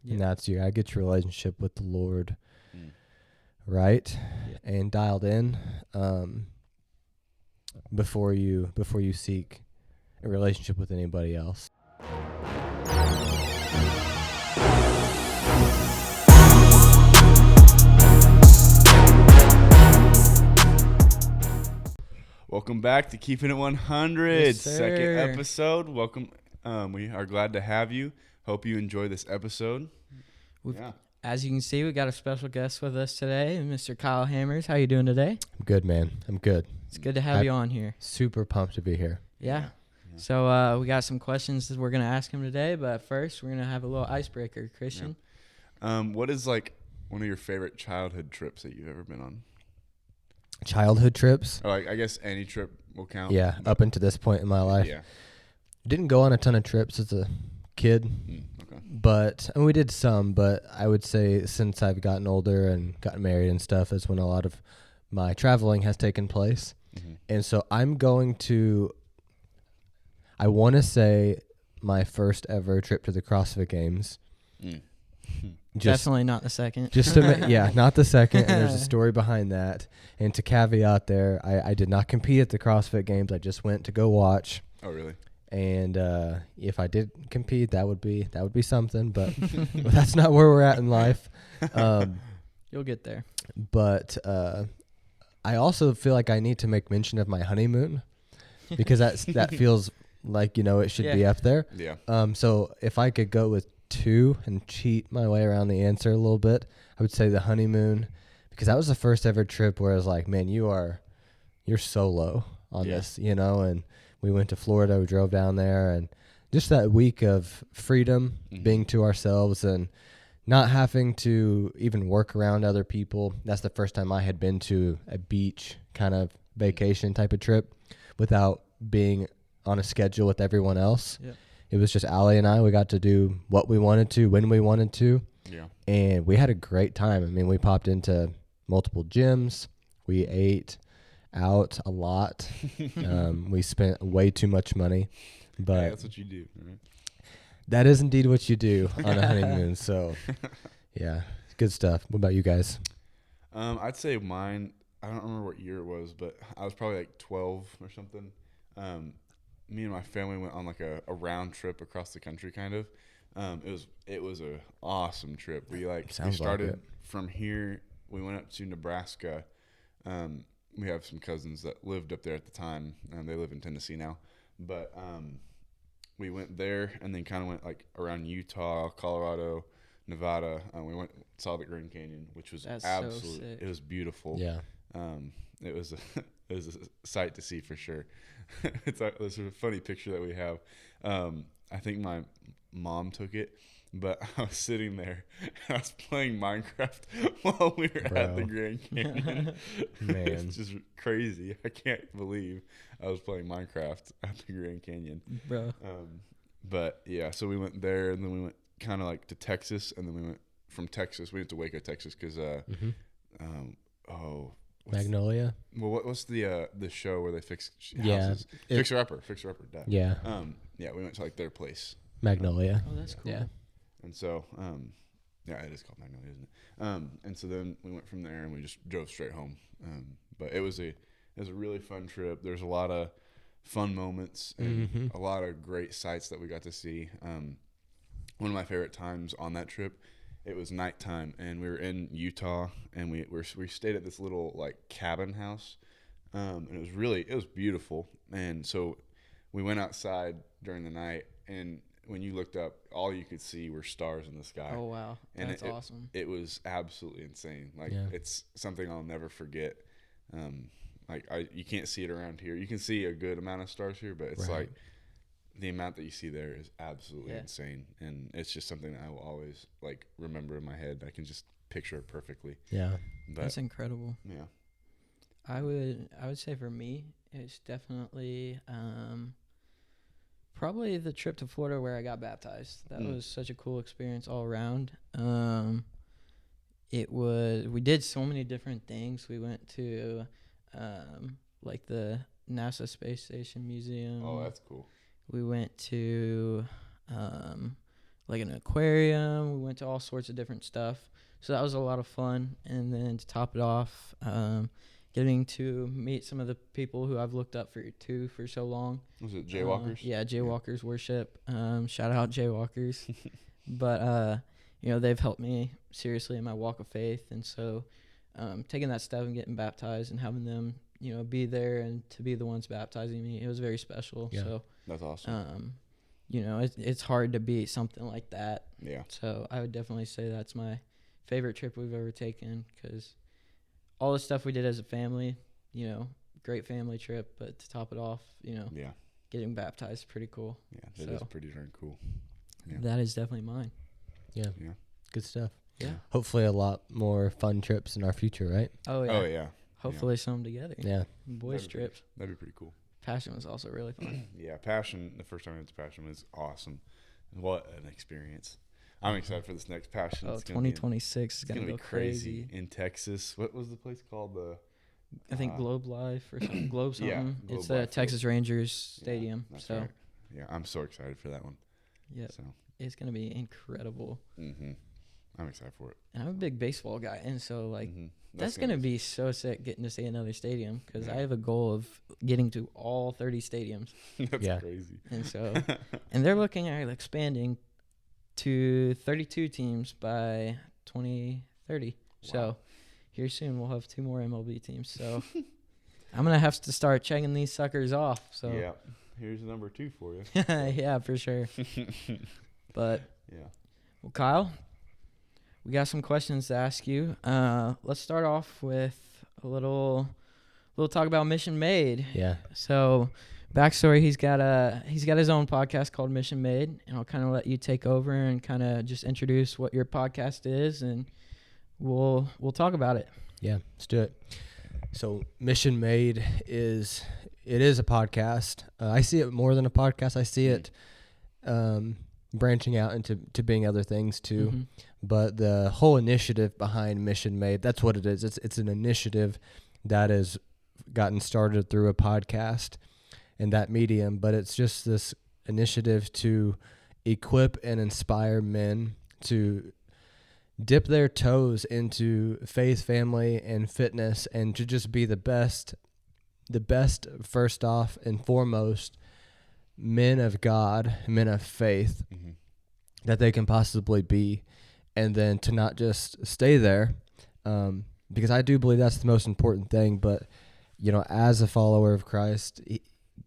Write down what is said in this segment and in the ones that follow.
Yep. And that's you gotta get your relationship with the Lord Mm. right Yep. and dialed in before you seek a relationship with anybody else. Welcome back to Keepin' It 100, Yes, second sir. episode. Welcome. We are glad to have you. Hope you enjoy this episode. Yeah. As you can see, we got a special guest with us today, Mr. Kyle Hammers. How you doing today? I'm good, man. I'm good. It's good to have you on here. Super pumped to be here. Yeah. Yeah. So we got some questions that we're going to ask him today, but first we're going to have a little icebreaker. Christian? What is like one of your favorite childhood trips that you've ever been on? Childhood trips? Or like, I guess any trip will count. Yeah, up until this point in my life. Yeah. Didn't go on a ton of trips as a kid, Okay. and we did some, but I would say since I've gotten older and gotten married and stuff is when a lot of my traveling has taken place. Mm-hmm. And so I want to say my first ever trip to the CrossFit Games. Mm. Definitely not the second. Just to yeah, not the second. And there's a story behind that. And to caveat there, I did not compete at the CrossFit Games. I just went to go watch. Oh, really? And if I did compete, that would be something. But that's not where we're at in life. You'll get there. But I also feel like I need to make mention of my honeymoon because that feels like, it should be up there. Yeah. So if I could go with 2 and cheat my way around the answer a little bit, I would say the honeymoon, because that was the first ever trip where I was like, man, you're solo on this, and we went to Florida, we drove down there, and just that week of freedom, being to ourselves and not having to even work around other people. That's the first time I had been to a beach kind of vacation type of trip without being on a schedule with everyone else. Yep. It was just Allie and I. We got to do what we wanted to, when we wanted to. Yeah. And we had a great time. I mean, we popped into multiple gyms. We ate out a lot. We spent way too much money. But that's what you do, right? that is indeed what you do on a honeymoon. So, yeah, good stuff. What about you guys? I'd say mine, I don't remember what year it was, but I was probably like 12 or something. Me and my family went on like a round trip across the country, kind of. It was a awesome trip. We started from here. We went up to Nebraska. We have some cousins that lived up there at the time, and they live in Tennessee now. But we went there and then kind of went like around Utah, Colorado, Nevada. We saw the Grand Canyon, which was absolutely so sick. It was beautiful. Yeah. It was a sight to see for sure. It's a funny picture that we have. I think my mom took it, but I was sitting there and I was playing Minecraft while we were at the Grand Canyon. Man. It's just crazy. I can't believe I was playing Minecraft at the Grand Canyon. Bro. But yeah, so we went there and then we went kind of like to Texas, and then we went from Texas. We went to Waco, Texas, because Magnolia? Well, what's the show where they fix houses? Fixer Upper. Duh. Yeah. Yeah, we went to like their place. Magnolia. Oh, that's cool. Yeah. And so, yeah, it is called Magnolia, isn't it? And so then we went from there and we just drove straight home. But it was a really fun trip. There's a lot of fun moments and a lot of great sights that we got to see. One of my favorite times on that trip, it was nighttime, and we were in Utah, and we stayed at this little like cabin house, and it was beautiful. And so we went outside during the night, and when you looked up, all you could see were stars in the sky. Oh wow, that's awesome. It was absolutely insane. Like it's something I'll never forget. You can't see it around here. You can see a good amount of stars here, but it's like the amount that you see there is absolutely insane, and it's just something that I will always like remember in my head. I can just picture it perfectly. Yeah, that's incredible. Yeah, I would say for me, it's definitely probably the trip to Florida where I got baptized. That was such a cool experience all around. We did so many different things. We went to like the NASA Space Station Museum. Oh, that's cool. We went to like an aquarium. We went to all sorts of different stuff. So that was a lot of fun. And then to top it off, getting to meet some of the people who I've looked up for so long. Was it Jaywalkers? Yeah, Jaywalkers worship. Shout out Jaywalkers. But, they've helped me seriously in my walk of faith. And so taking that step and getting baptized and having them, be there and to be the ones baptizing me, it was very special. Yeah. So That's awesome. It's hard to beat something like that. Yeah. So I would definitely say that's my favorite trip we've ever taken, because all the stuff we did as a family, great family trip, but to top it off, Yeah. getting baptized is pretty cool. Yeah, that is pretty darn cool. Yeah. That is definitely mine. Yeah. Yeah. Good stuff. Yeah. Hopefully a lot more fun trips in our future, right? Oh, yeah. Oh, yeah. Hopefully some together. Yeah. Boys trips. That'd be pretty cool. Passion was also really fun. Yeah, Passion, the first time I went to Passion was awesome. What an experience. I'm excited for this next Passion. Oh, It's gonna be 2026 is going to be go crazy. in Texas. What was the place called? I think Globe Life or something. Globe something. Yeah, Globe it's the Life Texas Rangers Stadium. Yeah, that's so, right. Yeah, I'm so excited for that one. yeah, So, it's going to be incredible. I'm excited for it. And I'm a big baseball guy, and so, like, that's gonna going to be so sick getting to see another stadium, because Yeah. I have a goal of getting to all 30 stadiums. That's Yeah. crazy. And so, and they're looking at expanding to 32 teams by 2030. So here soon we'll have 2 more MLB teams. So I'm going to have to start checking these suckers off. So Yeah. Here's number 2 for you. yeah, for sure. But Yeah. well, Kyle, we got some questions to ask you. Let's start off with a little talk about Mission Made. Yeah. So, backstory: he's got his own podcast called Mission Made, and I'll kind of let you take over and kind of just introduce what your podcast is, and we'll talk about it. Yeah, let's do it. So Mission Made is a podcast. I see it more than a podcast. I see it branching out into being other things too. Mm-hmm. But the whole initiative behind Mission Made, that's what it is. It's an initiative that has gotten started through a podcast and that medium, but it's just this initiative to equip and inspire men to dip their toes into faith, family, and fitness, and to just be the best first off and foremost men of God, men of faith that they can possibly be, and then to not just stay there, because I do believe that's the most important thing. But as a follower of Christ,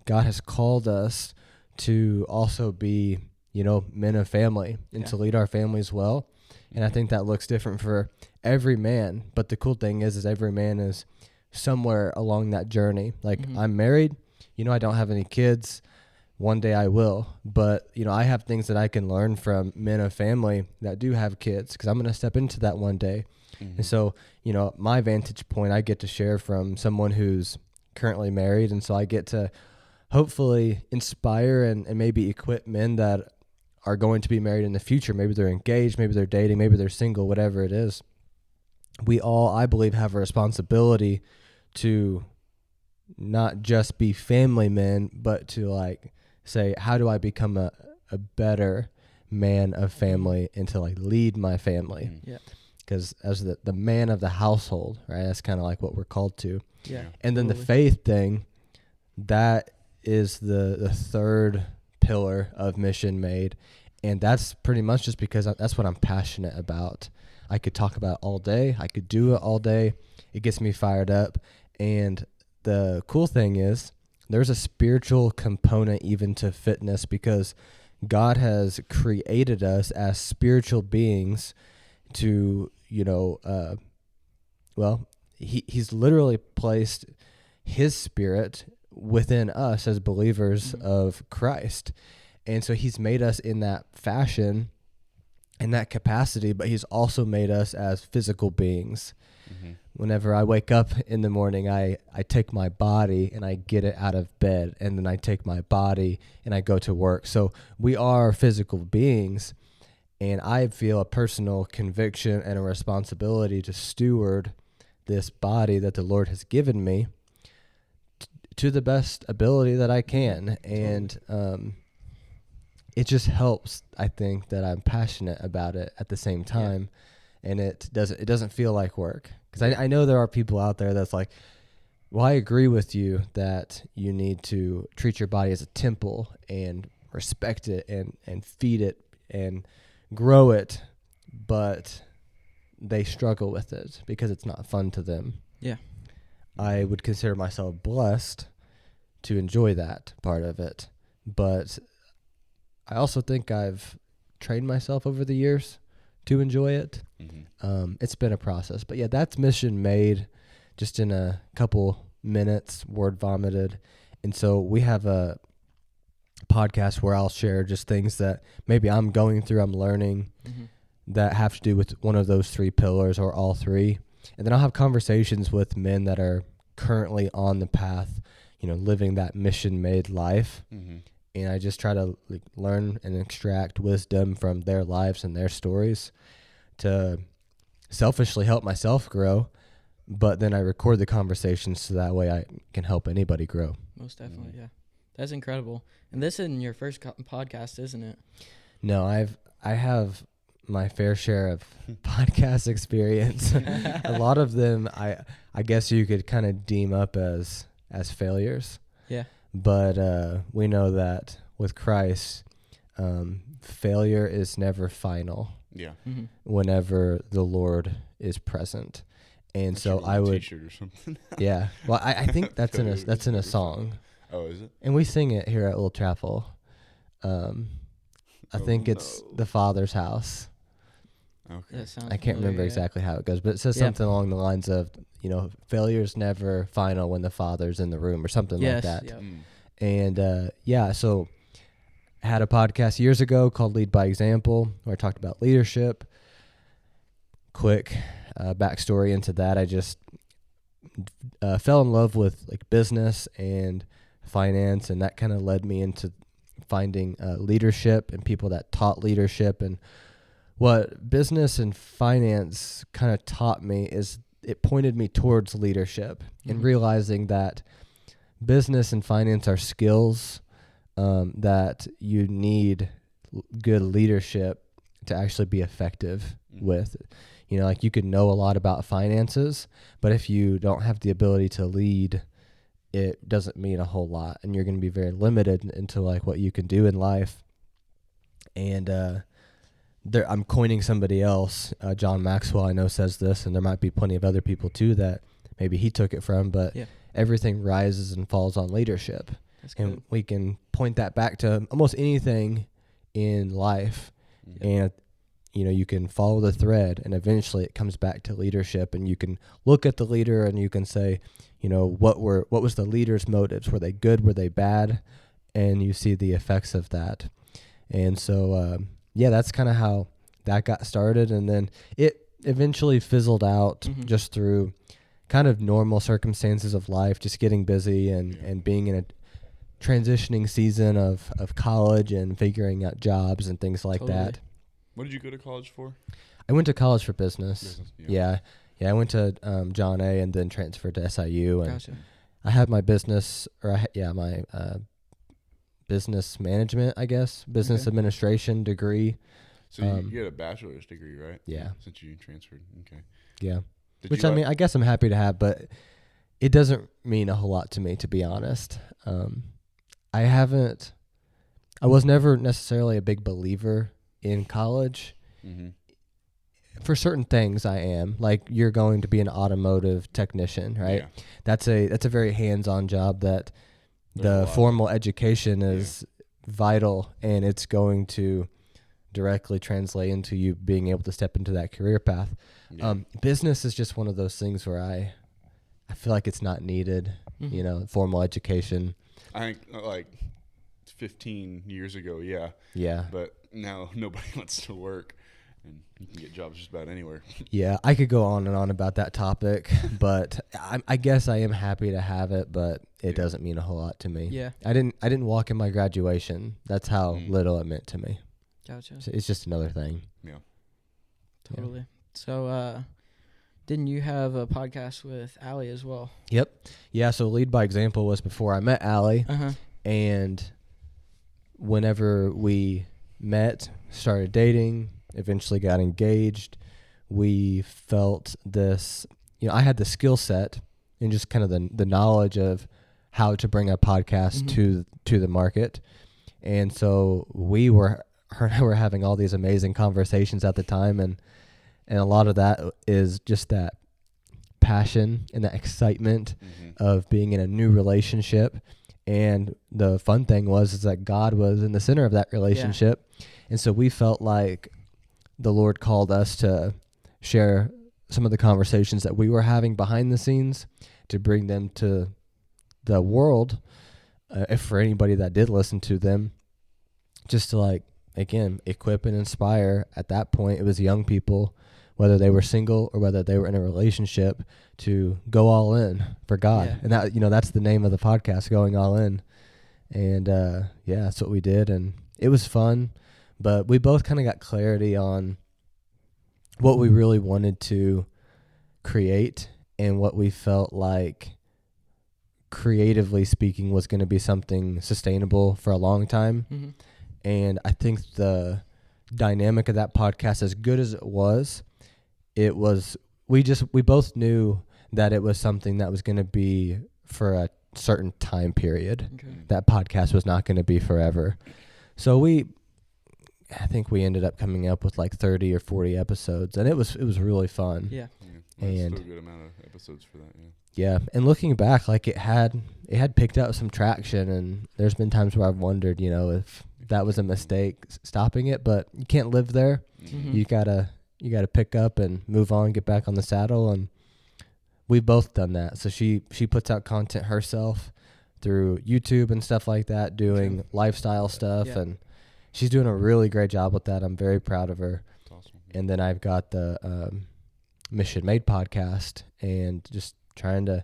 God has called us to also be men of family and to lead our families well. And I think that looks different for every man. But the cool thing is every man is somewhere along that journey. Like, I'm married, I don't have any kids. One day I will. But, I have things that I can learn from men of family that do have kids, because I'm going to step into that one day. And so, my vantage point, I get to share from someone who's currently married. And so I get to hopefully inspire and maybe equip men that are going to be married in the future. Maybe they're engaged, maybe they're dating, maybe they're single, whatever it is. We all, I believe, have a responsibility to not just be family men, but to say, how do I become a better man of family and to lead my family? Yeah. Because as the man of the household, right? That's kind of what we're called to. Yeah. And then the Totally. faith thing, that is the third pillar of Mission Made. And that's pretty much just because that's what I'm passionate about. I could talk about it all day. I could do it all day. It gets me fired up. And the cool thing is there's a spiritual component even to fitness, because God has created us as spiritual beings to, he's literally placed his spirit within us as believers of Christ. And so he's made us in that fashion, in that capacity, but he's also made us as physical beings. Whenever I wake up in the morning, I take my body and I get it out of bed, and then I take my body and I go to work. So we are physical beings, and I feel a personal conviction and a responsibility to steward this body that the Lord has given me to the best ability that I can. And it just helps, I think, that I'm passionate about it at the same time. And it doesn't feel like work. Because I know there are people out there that's like, well, I agree with you that you need to treat your body as a temple and respect it and feed it and grow it, but they struggle with it because it's not fun to them. Yeah. I would consider myself blessed to enjoy that part of it, but I also think I've trained myself over the years to enjoy it. It's been a process, but yeah, that's mission made just in a couple minutes, word vomited. And so we have a podcast where I'll share just things that maybe I'm going through, I'm learning that have to do with one of those 3 pillars or all 3. And then I'll have conversations with men that are currently on the path, living that mission made life. And I just try to learn and extract wisdom from their lives and their stories to selfishly help myself grow. But then I record the conversations so that way I can help anybody grow. Most definitely, yeah. That's incredible. And this isn't your first podcast, isn't it? No, I have my fair share of podcast experience. A lot of them I guess you could kind of deem up as failures. Yeah. But we know that with Christ, failure is never final. Yeah. Whenever the Lord is present. And so I would T-shirt or something. Yeah. Well, I think that's in a song. Oh, is it? And we sing it here at Little Chapel. I think it's the Father's house. Okay. I can't remember exactly how it goes, but it says something along the lines of, failure's never final when the Father's in the room or something like that. Yep. And so I had a podcast years ago called Lead by Example where I talked about leadership. Quick backstory into that. I just fell in love with business and finance, and that kind of led me into finding leadership and people that taught leadership. And what business and finance kind of taught me is it pointed me towards leadership and realizing that business and finance are skills that you need good leadership to actually be effective with. You could know a lot about finances, but if you don't have the ability to lead, it doesn't mean a whole lot, and you're going to be very limited into what you can do in life. And I'm coining somebody else. John Maxwell, I know, says this, and there might be plenty of other people too that maybe he took it from, but everything rises and falls on leadership. That's good. And we can point that back to almost anything in life. And you can follow the thread, and eventually it comes back to leadership, and you can look at the leader and you can say, what was the leader's motives? Were they good? Were they bad? And you see the effects of that. And so, that's kind of how that got started. And then it eventually fizzled out just through kind of normal circumstances of life, just getting busy and being in a transitioning season of college and figuring out jobs and things like that. What did you go to college for? I went to college for business. Yeah. I went to John A. and then transferred to SIU. And Gotcha. I had my business, my business management, I guess, business administration degree. So you had a bachelor's degree, right? Yeah. Since you transferred. Okay. Yeah. Which, I guess I'm happy to have, but it doesn't mean a whole lot to me, to be honest. I was never necessarily a big believer in college. For certain things I am. Like, you're going to be an automotive technician, right? Yeah. That's a very hands-on job that the formal education is vital, and it's going to directly translate into you being able to step into that career path. Yeah. Business is just one of those things where I feel like it's not needed, formal education. I think 15 years ago, yeah. Yeah. But now nobody wants to work, and you can get jobs just about anywhere. Yeah, I could go on and on about that topic, but I guess I am happy to have it, but it doesn't mean a whole lot to me. Yeah. I didn't walk in my graduation. That's how little it meant to me. Gotcha. So it's just another thing. Yeah. Totally. Yeah. So, didn't you have a podcast with Allie as well? Yep. Yeah, so Lead by Example was before I met Allie. And whenever we met, started dating, eventually got engaged, we felt this, I had the skill set and just kind of the knowledge of how to bring a podcast to the market. And so her and I were having all these amazing conversations at the time, and a lot of that is just that passion and that excitement of being in a new relationship. And the fun thing is that God was in the center of that relationship. Yeah. And so we felt like the Lord called us to share some of the conversations that we were having behind the scenes, to bring them to the world, if for anybody that did listen to them, just to like, again, equip and inspire. At that point, it was young people, whether they were single or whether they were in a relationship, to go all in for God. Yeah. And that, that's the name of the podcast, Going All In. And that's what we did. And it was fun, but we both kind of got clarity on what we really wanted to create and what we felt like, creatively speaking, was going to be something sustainable for a long time. Mm-hmm. And I think the dynamic of that podcast, as good as it was, we both knew that it was something that was going to be for a certain time period. Okay. That podcast was not going to be forever. So I think we ended up coming up with like 30 or 40 episodes, and it was really fun. Yeah. And still a good amount of episodes for that. Yeah. Yeah, and looking back, like it had picked up some traction, and there's been times where I've wondered, if that was a mistake stopping it, but you can't live there. Mm-hmm. You gotta pick up and move on, get back on the saddle, and we've both done that. So she puts out content herself through YouTube and stuff like that, doing lifestyle stuff, and she's doing a really great job with that. I'm very proud of her. That's awesome. And then I've got the Mission Made podcast, and just trying to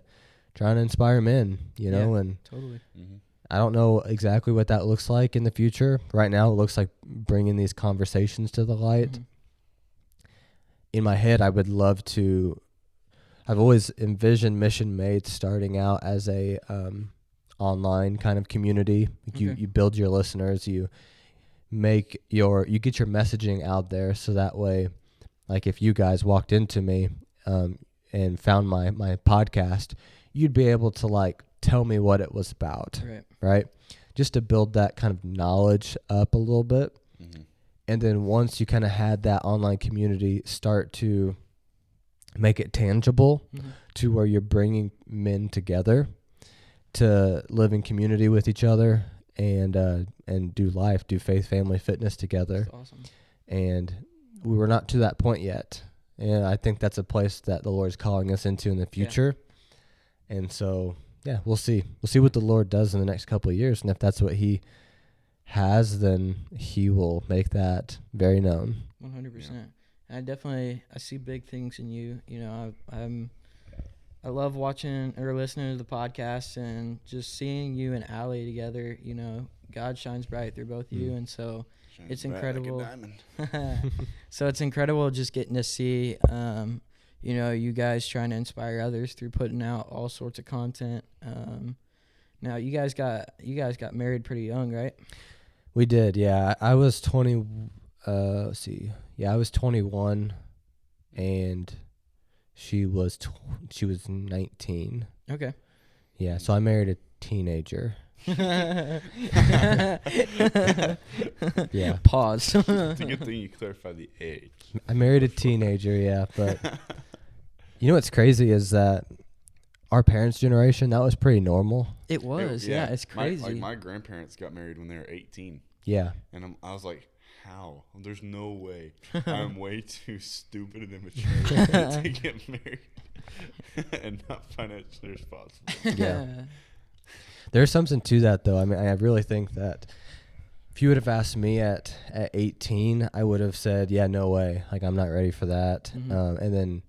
inspire men, and totally. Mm-hmm. I don't know exactly what that looks like in the future. Right now, it looks like bringing these conversations to the light. Mm-hmm. In my head, I've always envisioned Mission Made starting out as a online kind of community. Okay. You build your listeners, you get your messaging out there, so that way, like if you guys walked into me and found my podcast, you'd be able to like tell me what it was about, right? Just to build that kind of knowledge up a little bit. Mm-hmm. And then once you kind of had that online community, start to make it tangible to where you're bringing men together to live in community with each other and do faith, family, fitness together. That's awesome. And we were not to that point yet. And I think that's a place that the Lord is calling us into in the future. Yeah. And so, we'll see. We'll see what the Lord does in the next couple of years. And if that's what he has, then he will make that very known. 100%. And I see big things in you. I love watching or listening to the podcast and just seeing you and Allie together. God shines bright through both of you. And so it's incredible. Like a diamond. So it's incredible just getting to see, you guys trying to inspire others through putting out all sorts of content. Now you guys got married pretty young, right? We did, yeah. I was 20. I was 21, and she was 19. Okay. Yeah, so I married a teenager. Yeah. It's Pause. a good thing you clarify the age. I married a teenager, yeah, but you know what's crazy is that our parents' generation, that was pretty normal. It was, it's crazy. My grandparents got married when they were 18. Yeah. And I was like, how? There's no way. I'm way too stupid and immature to get married and not financially responsible. Yeah. There's something to that, though. I mean, I really think that if you would have asked me at 18, I would have said, yeah, no way. Like, I'm not ready for that. Mm-hmm. And then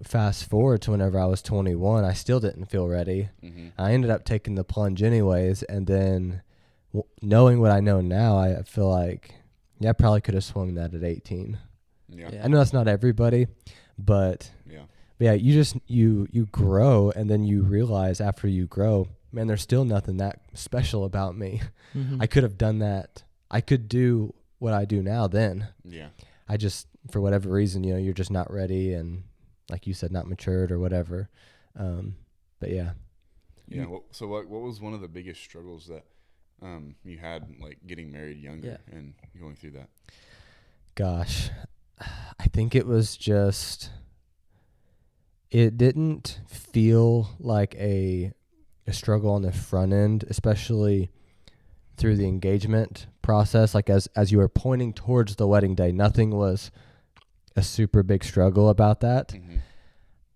fast forward to whenever I was 21, I still didn't feel ready. Mm-hmm. I ended up taking the plunge anyways. And then knowing what I know now, I feel like, I probably could have swung that at 18. Yeah. I know that's not everybody, but you grow, and then you realize after you grow, man, there's still nothing that special about me. Mm-hmm. I could have done that. I could do what I do now then. Yeah. I just, for whatever reason, you're just not ready, and like you said, not matured or whatever. But yeah. Yeah. So what was one of the biggest struggles that you had, like getting married younger and going through that? Gosh, I think it was just, it didn't feel like a struggle on the front end, especially through the engagement process. Like as you were pointing towards the wedding day, nothing was a super big struggle about that. Mm-hmm.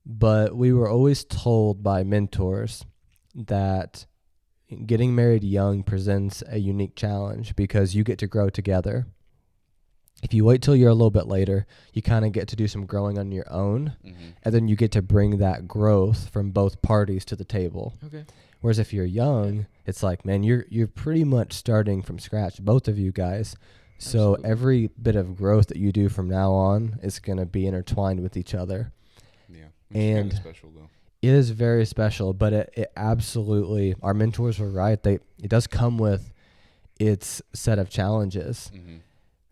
But we were always told by mentors that getting married young presents a unique challenge because you get to grow together. If you wait till you're a little bit later, you kind of get to do some growing on your own, Mm-hmm. and then you get to bring that growth from both parties to the table. Okay. Whereas if you're young, it's like, man, you're pretty much starting from scratch, both of you guys. So Absolutely. every bit of growth that you do from now on is going to be intertwined with each other. Yeah. And It's kind of special though. it is very special, but it absolutely, our mentors were right. It does come with its set of challenges. Mm-hmm.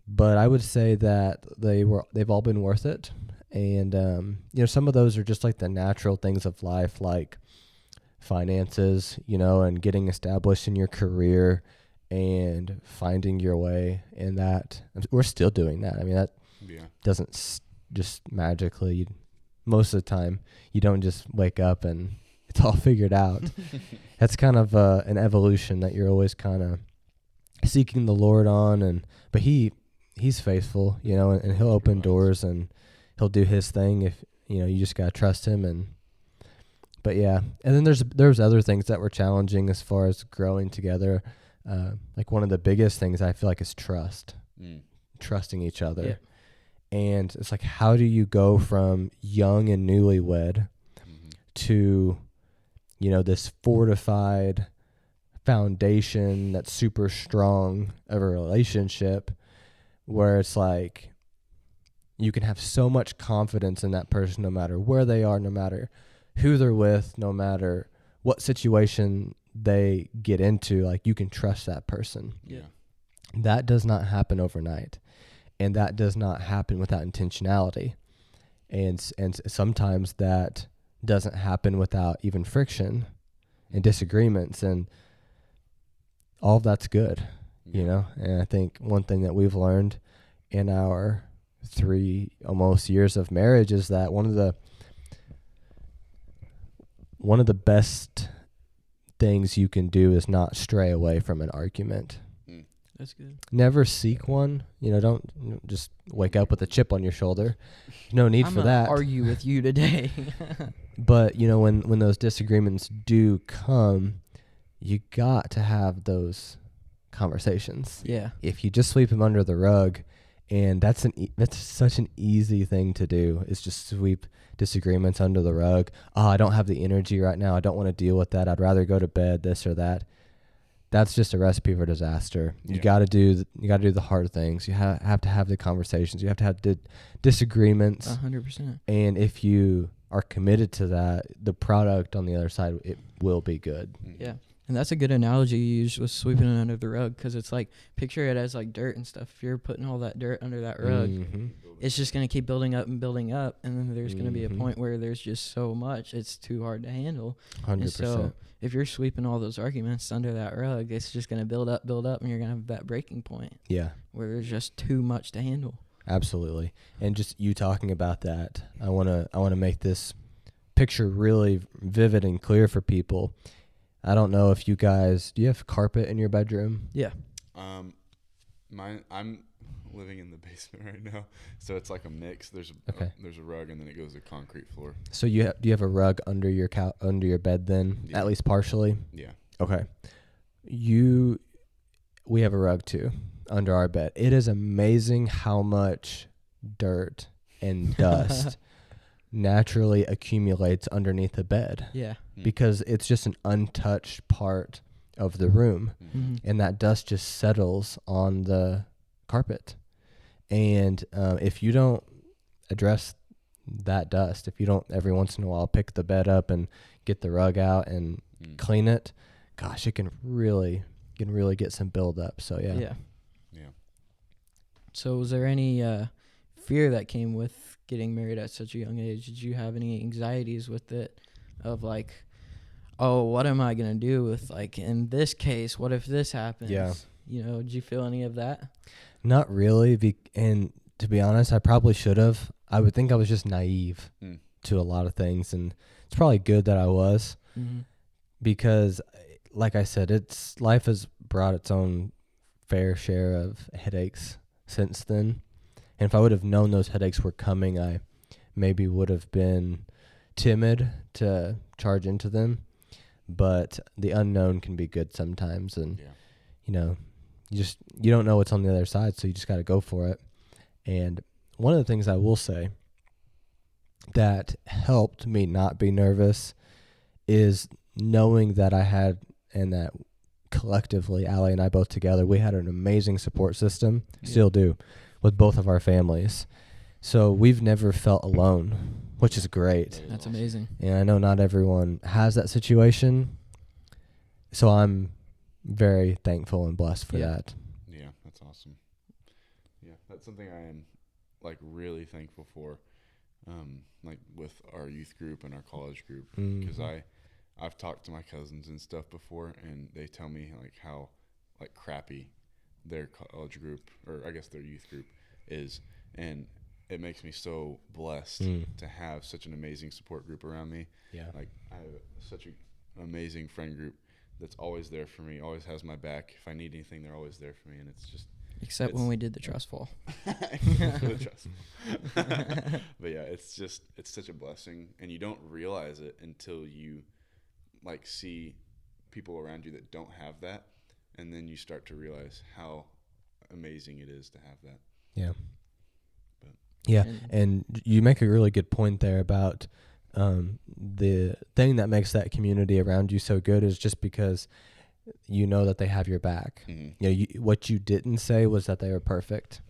But I would say that they've all been worth it. And, some of those are just like the natural things of life, like finances, and getting established in your career and finding your way in that. We're still doing that. I mean, that doesn't just magically, most of the time, you don't just wake up and it's all figured out. That's kind of an evolution that you're always kind of seeking the Lord on. But He's faithful, and He'll open doors and He'll do His thing if, you just got to trust Him. But yeah. And then there's other things that were challenging as far as growing together. Like one of the biggest things I feel like is trust, trusting each other. Yeah. And it's like, how do you go from young and newlywed to, this fortified foundation that's super strong of a relationship, where it's like you can have so much confidence in that person no matter where they are, no matter who they're with, no matter what situation they get into, like you can trust that person. Yeah. That does not happen overnight, and that does not happen without intentionality. And sometimes that doesn't happen without even friction and disagreements, and all of that's good. And I think one thing that we've learned in our 3 almost years of marriage is that one of the best things you can do is not stray away from an argument. That's good. Never seek one. Don't just wake up with a chip on your shoulder. No need for that. Argue with you today. But when those disagreements do come, you got to have those conversations. Yeah. If you just sweep them under the rug, and that's such an easy thing to do, is just sweep disagreements under the rug. Oh, I don't have the energy right now. I don't want to deal with that. I'd rather go to bed, this or that. That's just a recipe for disaster. You got to do the hard things. You have to have the conversations. You have to have disagreements. 100%. And if you are committed to that, the product on the other side, it will be good. Yeah. And that's a good analogy you used with sweeping it under the rug, because it's like, picture it as like dirt and stuff. If you're putting all that dirt under that rug, it's just going to keep building up, and then there's going to be a point where there's just so much, it's too hard to handle. 100%. And so if you're sweeping all those arguments under that rug, it's just going to build up, and you're going to have that breaking point. Yeah. Where there's just too much to handle. Absolutely. And just you talking about that, I want to make this picture really vivid and clear for people. I don't know if you guys, do you have carpet in your bedroom? Yeah. I'm living in the basement right now, so it's like a mix. There's a rug, and then it goes to concrete floor. So do you have a rug under your under your bed then? Yeah. At least partially? Yeah. Okay. We have a rug too under our bed. It is amazing how much dirt and dust naturally accumulates underneath the bed. Yeah. Because it's just an untouched part of the room, and that dust just settles on the carpet. And if you don't address that dust, if you don't every once in a while pick the bed up and get the rug out and clean it, gosh, it can really get some build up. So yeah. Yeah. Yeah. So was there any fear that came with getting married at such a young age? Did you have any anxieties with it of like, oh, what am I going to do with, like, in this case, what if this happens? Yeah. You know, did you feel any of that? Not really. And to be honest, I probably should have. I would think I was just naive to a lot of things. And it's probably good that I was, because like I said, life has brought its own fair share of headaches since then. And if I would have known those headaches were coming, I maybe would have been timid to charge into them. But the unknown can be good sometimes. And, you know, you don't know what's on the other side, so you just got to go for it. And one of the things I will say that helped me not be nervous is knowing that I had, and that collectively, Allie and I both together, we had an amazing support system, still do, with both of our families. So we've never felt alone, which is great. That's amazing. And I know not everyone has that situation, so I'm very thankful and blessed for that. Yeah, that's awesome. Yeah, that's something I am like really thankful for, like with our youth group and our college group, because I've talked to my cousins and stuff before, and they tell me like how like crappy their college group, or I guess their youth group is, and it makes me so blessed to have such an amazing support group around me. Yeah, like I have such an amazing friend group that's always there for me, always has my back. If I need anything, they're always there for me, and it's just except when we did the trust fall. The trust. But yeah, it's such a blessing, and you don't realize it until you like see people around you that don't have that, and then you start to realize how amazing it is to have that. Yeah. Yeah, and you make a really good point there about the thing that makes that community around you so good is just because you know that they have your back. You know, what you didn't say was that they were perfect.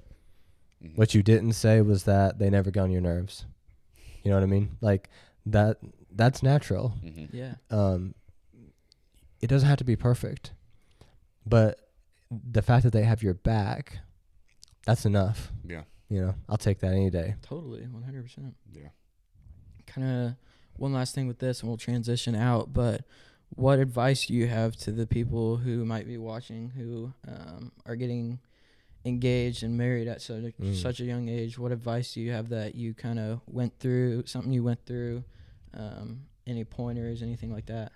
What you didn't say was that they never got on your nerves. You know what I mean? Like that's natural. Yeah. It doesn't have to be perfect, but the fact that they have your back, that's enough. Yeah. You know, I'll take that any day. Totally, 100%. Yeah. Kind of one last thing with this, and we'll transition out, but what advice do you have to the people who might be watching who are getting engaged and married at such a young age? What advice do you have that you kind of went through, something you went through, any pointers, anything like that?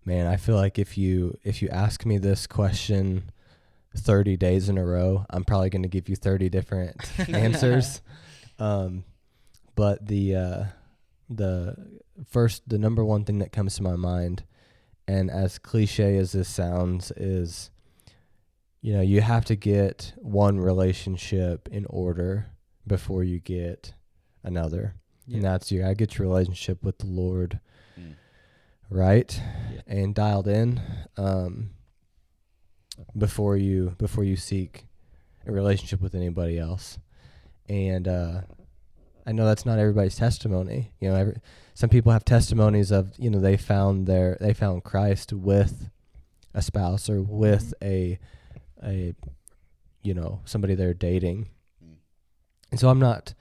Man, I feel like if you ask me this question 30 days in a row, I'm probably going to give you 30 different answers. But the number one thing that comes to my mind, and as cliche as this sounds, is, you know, you have to get one relationship in order before you get another. Yeah. And that's, you got to get your relationship with the Lord right and dialed in before you seek a relationship with anybody else. And I know that's not everybody's testimony. You know, some people have testimonies of, you know, they found Christ with a spouse or with a you know, somebody they're dating. And so I'm not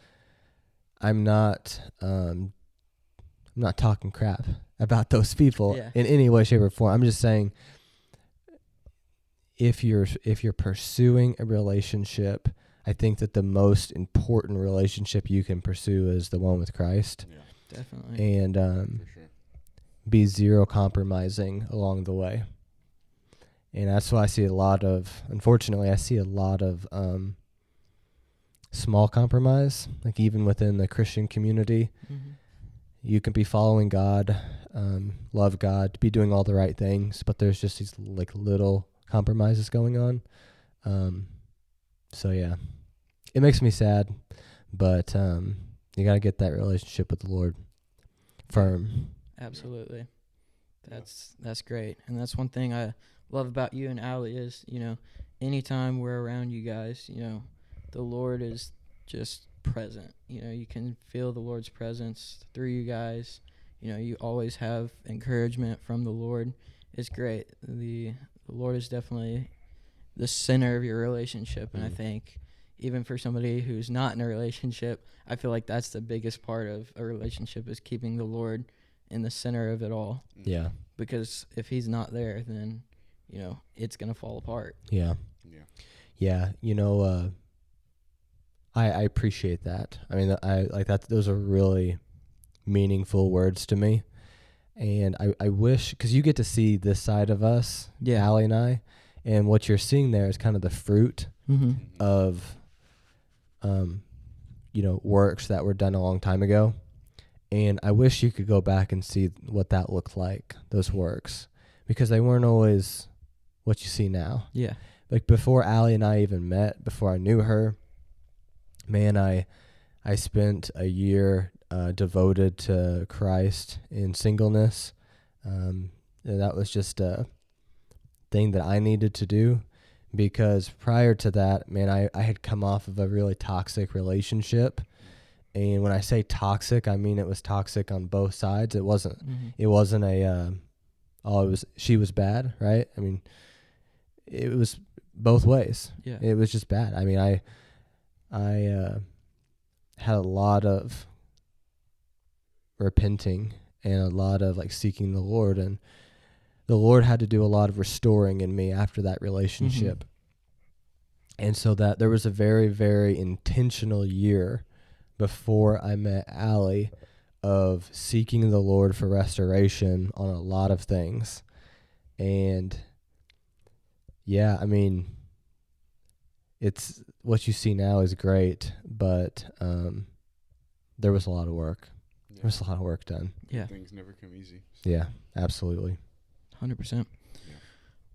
talking crap about those people in any way, shape, or form. I'm just saying, if you're pursuing a relationship, I think that the most important relationship you can pursue is the one with Christ. Yeah, definitely. And for sure. Be zero compromising along the way. And that's why unfortunately, I see a lot of small compromise, like even within the Christian community. You can be following God, love God, be doing all the right things, but there's just these like little compromises going on. So yeah, it makes me sad, but you got to get that relationship with the Lord firm. Absolutely. That's great. And that's one thing I love about you and Allie is, you know, anytime we're around you guys, you know, the Lord is just present. You know, you can feel the Lord's presence through you guys. you always have encouragement from the Lord. It's great. The Lord is definitely the center of your relationship, and I think even for somebody who's not in a relationship, I feel like that's the biggest part of a relationship, is keeping the Lord in the center of it all. Yeah. Because if he's not there, then it's gonna fall apart. Yeah. Yeah. I appreciate that. I mean, I like that. Those are really meaningful words to me. And I wish, because you get to see this side of us, Allie and I, and what you're seeing there is kind of the fruit of, works that were done a long time ago. And I wish you could go back and see what that looked like, those works, because they weren't always what you see now. Yeah. Like before Allie and I even met, before I knew her, man, I spent a year devoted to Christ in singleness. And that was just a thing that I needed to do, because prior to that, man, I had come off of a really toxic relationship. And when I say toxic, I mean it was toxic on both sides. It wasn't she was bad, right? I mean, it was both ways. Yeah. It was just bad. I mean, I had a lot of repenting and a lot of seeking the Lord, and the Lord had to do a lot of restoring in me after that relationship. And so that there was a very, very intentional year before I met Allie of seeking the Lord for restoration on a lot of things. And yeah, I mean, it's what you see now is great, but there was a lot of work. Yeah. There was a lot of work done. Yeah. Things never come easy. Yeah, absolutely. 100%. Yeah.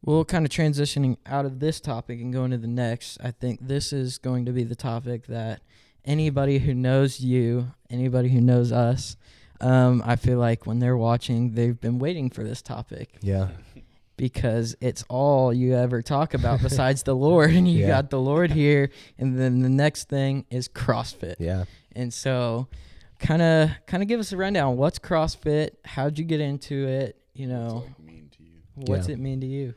Well, kind of transitioning out of this topic and going to the next, I think this is going to be the topic that anybody who knows you, anybody who knows us, I feel like when they're watching, they've been waiting for this topic. Yeah. Because it's all you ever talk about besides the Lord, and you got the Lord here, and then the next thing is CrossFit. Yeah. And so kind of give us a rundown. What's CrossFit? How'd you get into it? What's it mean to you? What's it mean to you?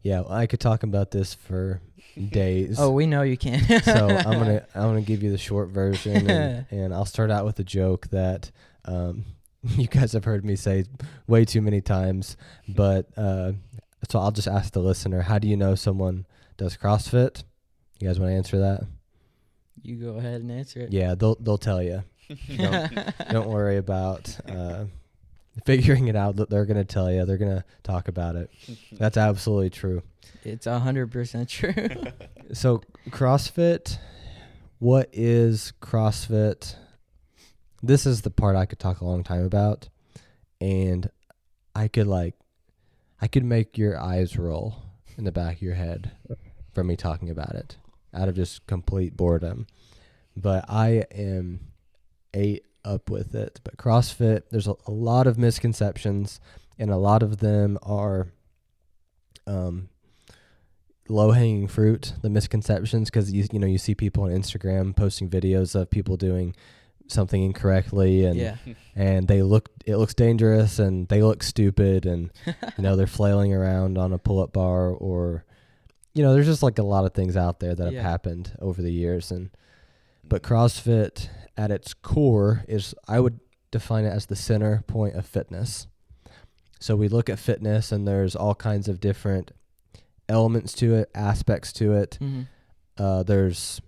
Yeah, well, I could talk about this for days. Oh, we know you can. So I'm gonna give you the short version, and I'll start out with a joke that you guys have heard me say way too many times, but so I'll just ask the listener: how do you know someone does CrossFit? You guys want to answer that? You go ahead and answer it. Yeah, they'll tell you. Don't worry about figuring it out. They're gonna tell you. They're gonna talk about it. That's absolutely true. It's 100% true. So CrossFit, what is CrossFit? This is the part I could talk a long time about, and I could make your eyes roll in the back of your head from me talking about it out of just complete boredom. But I am ate up with it. But CrossFit, there's a lot of misconceptions, and a lot of them are low-hanging fruit, the misconceptions, because you see people on Instagram posting videos of people doing something incorrectly, and it looks dangerous, and they look stupid, and they're flailing around on a pull-up bar, or there's just a lot of things out there that have happened over the years. But CrossFit at its core is, I would define it as the center point of fitness. So we look at fitness, and there's all kinds of different elements to it, aspects to it. Let's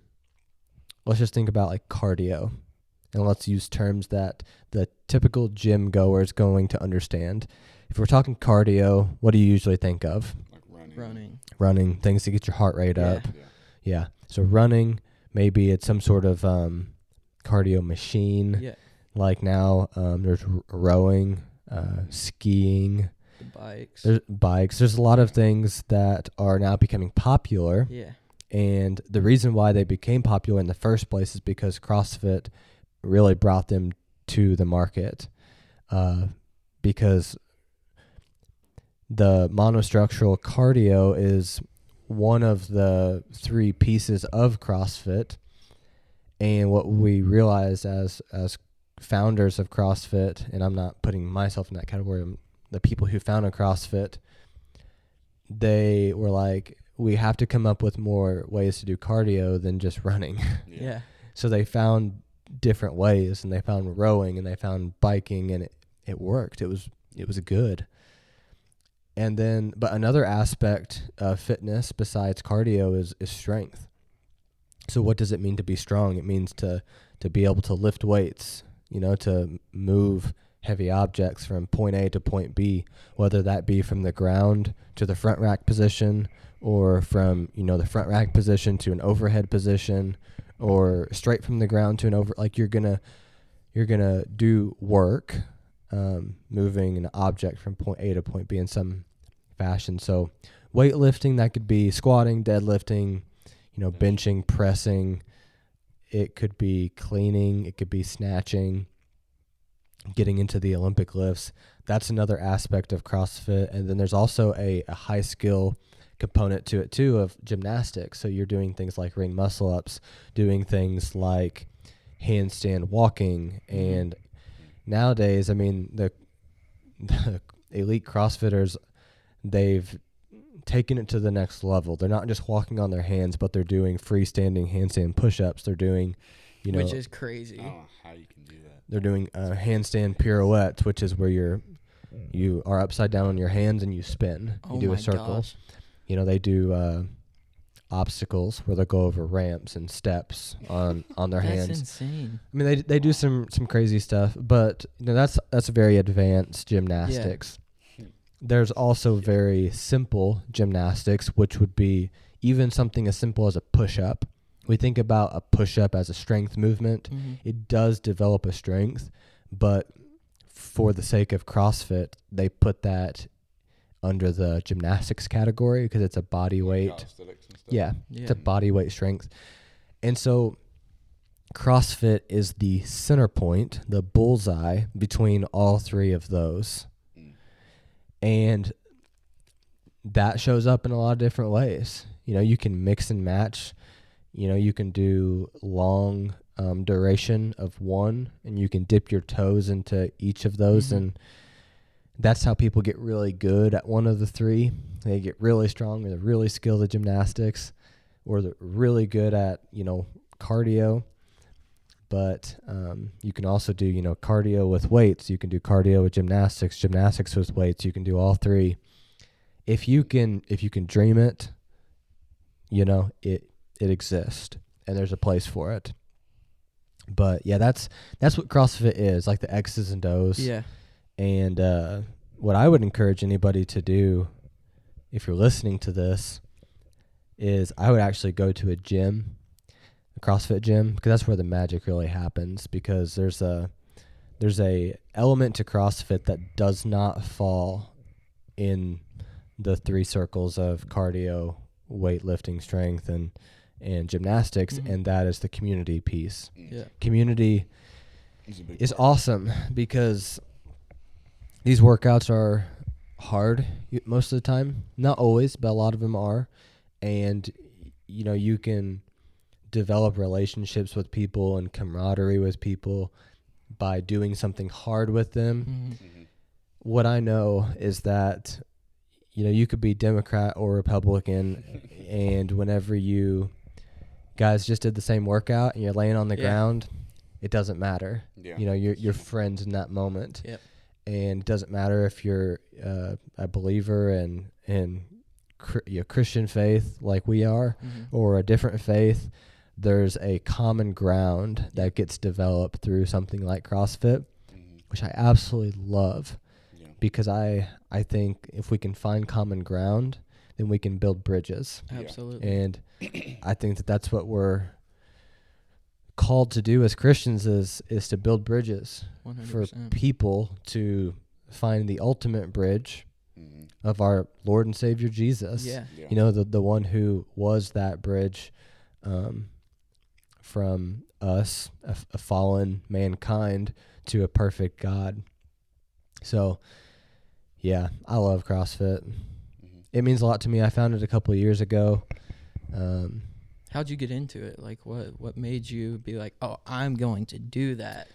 just think about cardio, and let's use terms that the typical gym goer is going to understand. If we're talking cardio, what do you usually think of? Running, things to get your heart rate up. Yeah. So running, maybe it's some sort of cardio machine. Yeah. Like now, there's rowing, skiing. There's bikes. There's a lot of things that are now becoming popular. Yeah. And the reason why they became popular in the first place is because CrossFit really brought them to the market. Because the monostructural cardio is one of the three pieces of CrossFit. And what we realize as founders of CrossFit, and I'm not putting myself in that category, the people who founded CrossFit, they were like, we have to come up with more ways to do cardio than just running. Yeah. So they found different ways, and they found rowing, and they found biking, and it worked. It was good. And then, but another aspect of fitness besides cardio is strength. So what does it mean to be strong? It means to be able to lift weights, to move heavy objects from point A to point B, whether that be from the ground to the front rack position, or from, the front rack position to an overhead position, or straight from the ground to an like you're gonna do work, moving an object from point A to point B in some fashion. So weightlifting, that could be squatting, deadlifting, benching, pressing. It could be cleaning. It could be snatching, getting into the Olympic lifts. That's another aspect of CrossFit. And then there's also a high skill component to it too, of gymnastics. So you're doing things like ring muscle ups, doing things like handstand walking. And nowadays, the elite CrossFitters, they've taken it to the next level. They're not just walking on their hands, but they're doing freestanding handstand push-ups. They're doing, which is crazy. I don't know how you can do that. They're doing handstand pirouettes, which is where you are upside down on your hands and you spin. You do a circle. Gosh. They do obstacles where they go over ramps and steps on their hands. That's insane. They do some crazy stuff, but that's very advanced gymnastics. Yeah. There's also very simple gymnastics, which would be even something as simple as a push-up. We think about a push-up as a strength movement. Mm-hmm. It does develop a strength, but for the sake of CrossFit, they put that under the gymnastics category because it's a body weight. Calisthenics and stuff. Yeah, it's a body weight strength. And so CrossFit is the center point, the bullseye between all three of those. And that shows up in a lot of different ways. You can mix and match. You can do long duration of one, and you can dip your toes into each of those. Mm-hmm. And that's how people get really good at one of the three. They get really strong, or they're really skilled at gymnastics, or they're really good at, cardio. But you can also do, cardio with weights. You can do cardio with gymnastics, gymnastics with weights. You can do all three. If you can dream it, it exists, and there's a place for it. But yeah, that's what CrossFit is, like the X's and O's. Yeah. And what I would encourage anybody to do, if you're listening to this, is I would actually go to a gym, a CrossFit gym, because that's where the magic really happens. Because there's a element to CrossFit that does not fall in the three circles of cardio, weightlifting, strength, and gymnastics, Mm-hmm. and that is the community piece. Yeah. Community It's is awesome because these workouts are hard most of the time. Not always, but a lot of them are. And, you can develop relationships with people and camaraderie with people by doing something hard with them. Mm-hmm. What I know is that, you could be Democrat or Republican, and whenever you guys just did the same workout and you're laying on the ground, it doesn't matter. Yeah. You're friends in that moment. Yep. And it doesn't matter if you're a believer in Christian faith like we are, Mm-hmm. or a different faith. There's a common ground that gets developed through something like CrossFit, which I absolutely love. Yeah. Because I think if we can find common ground, then we can build bridges. Absolutely. And I think that that's what we're called to do as Christians is to build bridges 100%. for people to find the ultimate bridge Mhm. of our Lord and Savior Jesus. Yeah. Yeah. The one who was that bridge from us, a fallen mankind, to a perfect God. So, yeah, I love CrossFit. Mhm. It means a lot to me. I found it a couple of years ago. How'd you get into it? Like, what made you be like, oh, I'm going to do that?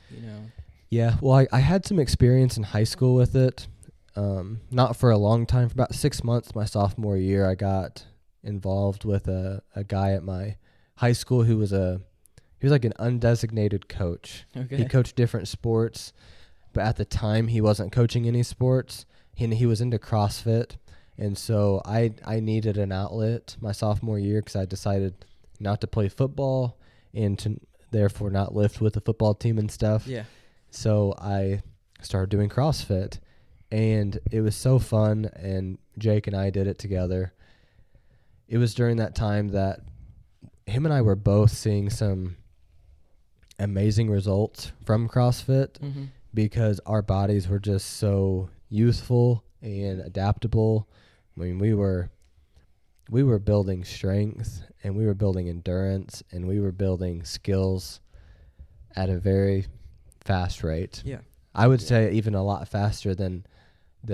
Yeah, well, I had some experience in high school with it. Not for a long time. For about 6 months my sophomore year, I got involved with a guy at my high school who was like an undesignated coach. Okay. He coached different sports, but at the time he wasn't coaching any sports. He was into CrossFit, and so I needed an outlet my sophomore year because I decided not to play football and to therefore not lift with the football team and stuff. Yeah. So I started doing CrossFit, and it was so fun, and Jake and I did it together. It was during that time that him and I were both seeing some amazing results from CrossFit Mm-hmm. because our bodies were just so youthful and adaptable. I mean, we were building strength, and we were building endurance, and we were building skills at a very fast rate. Yeah. I would say even a lot faster than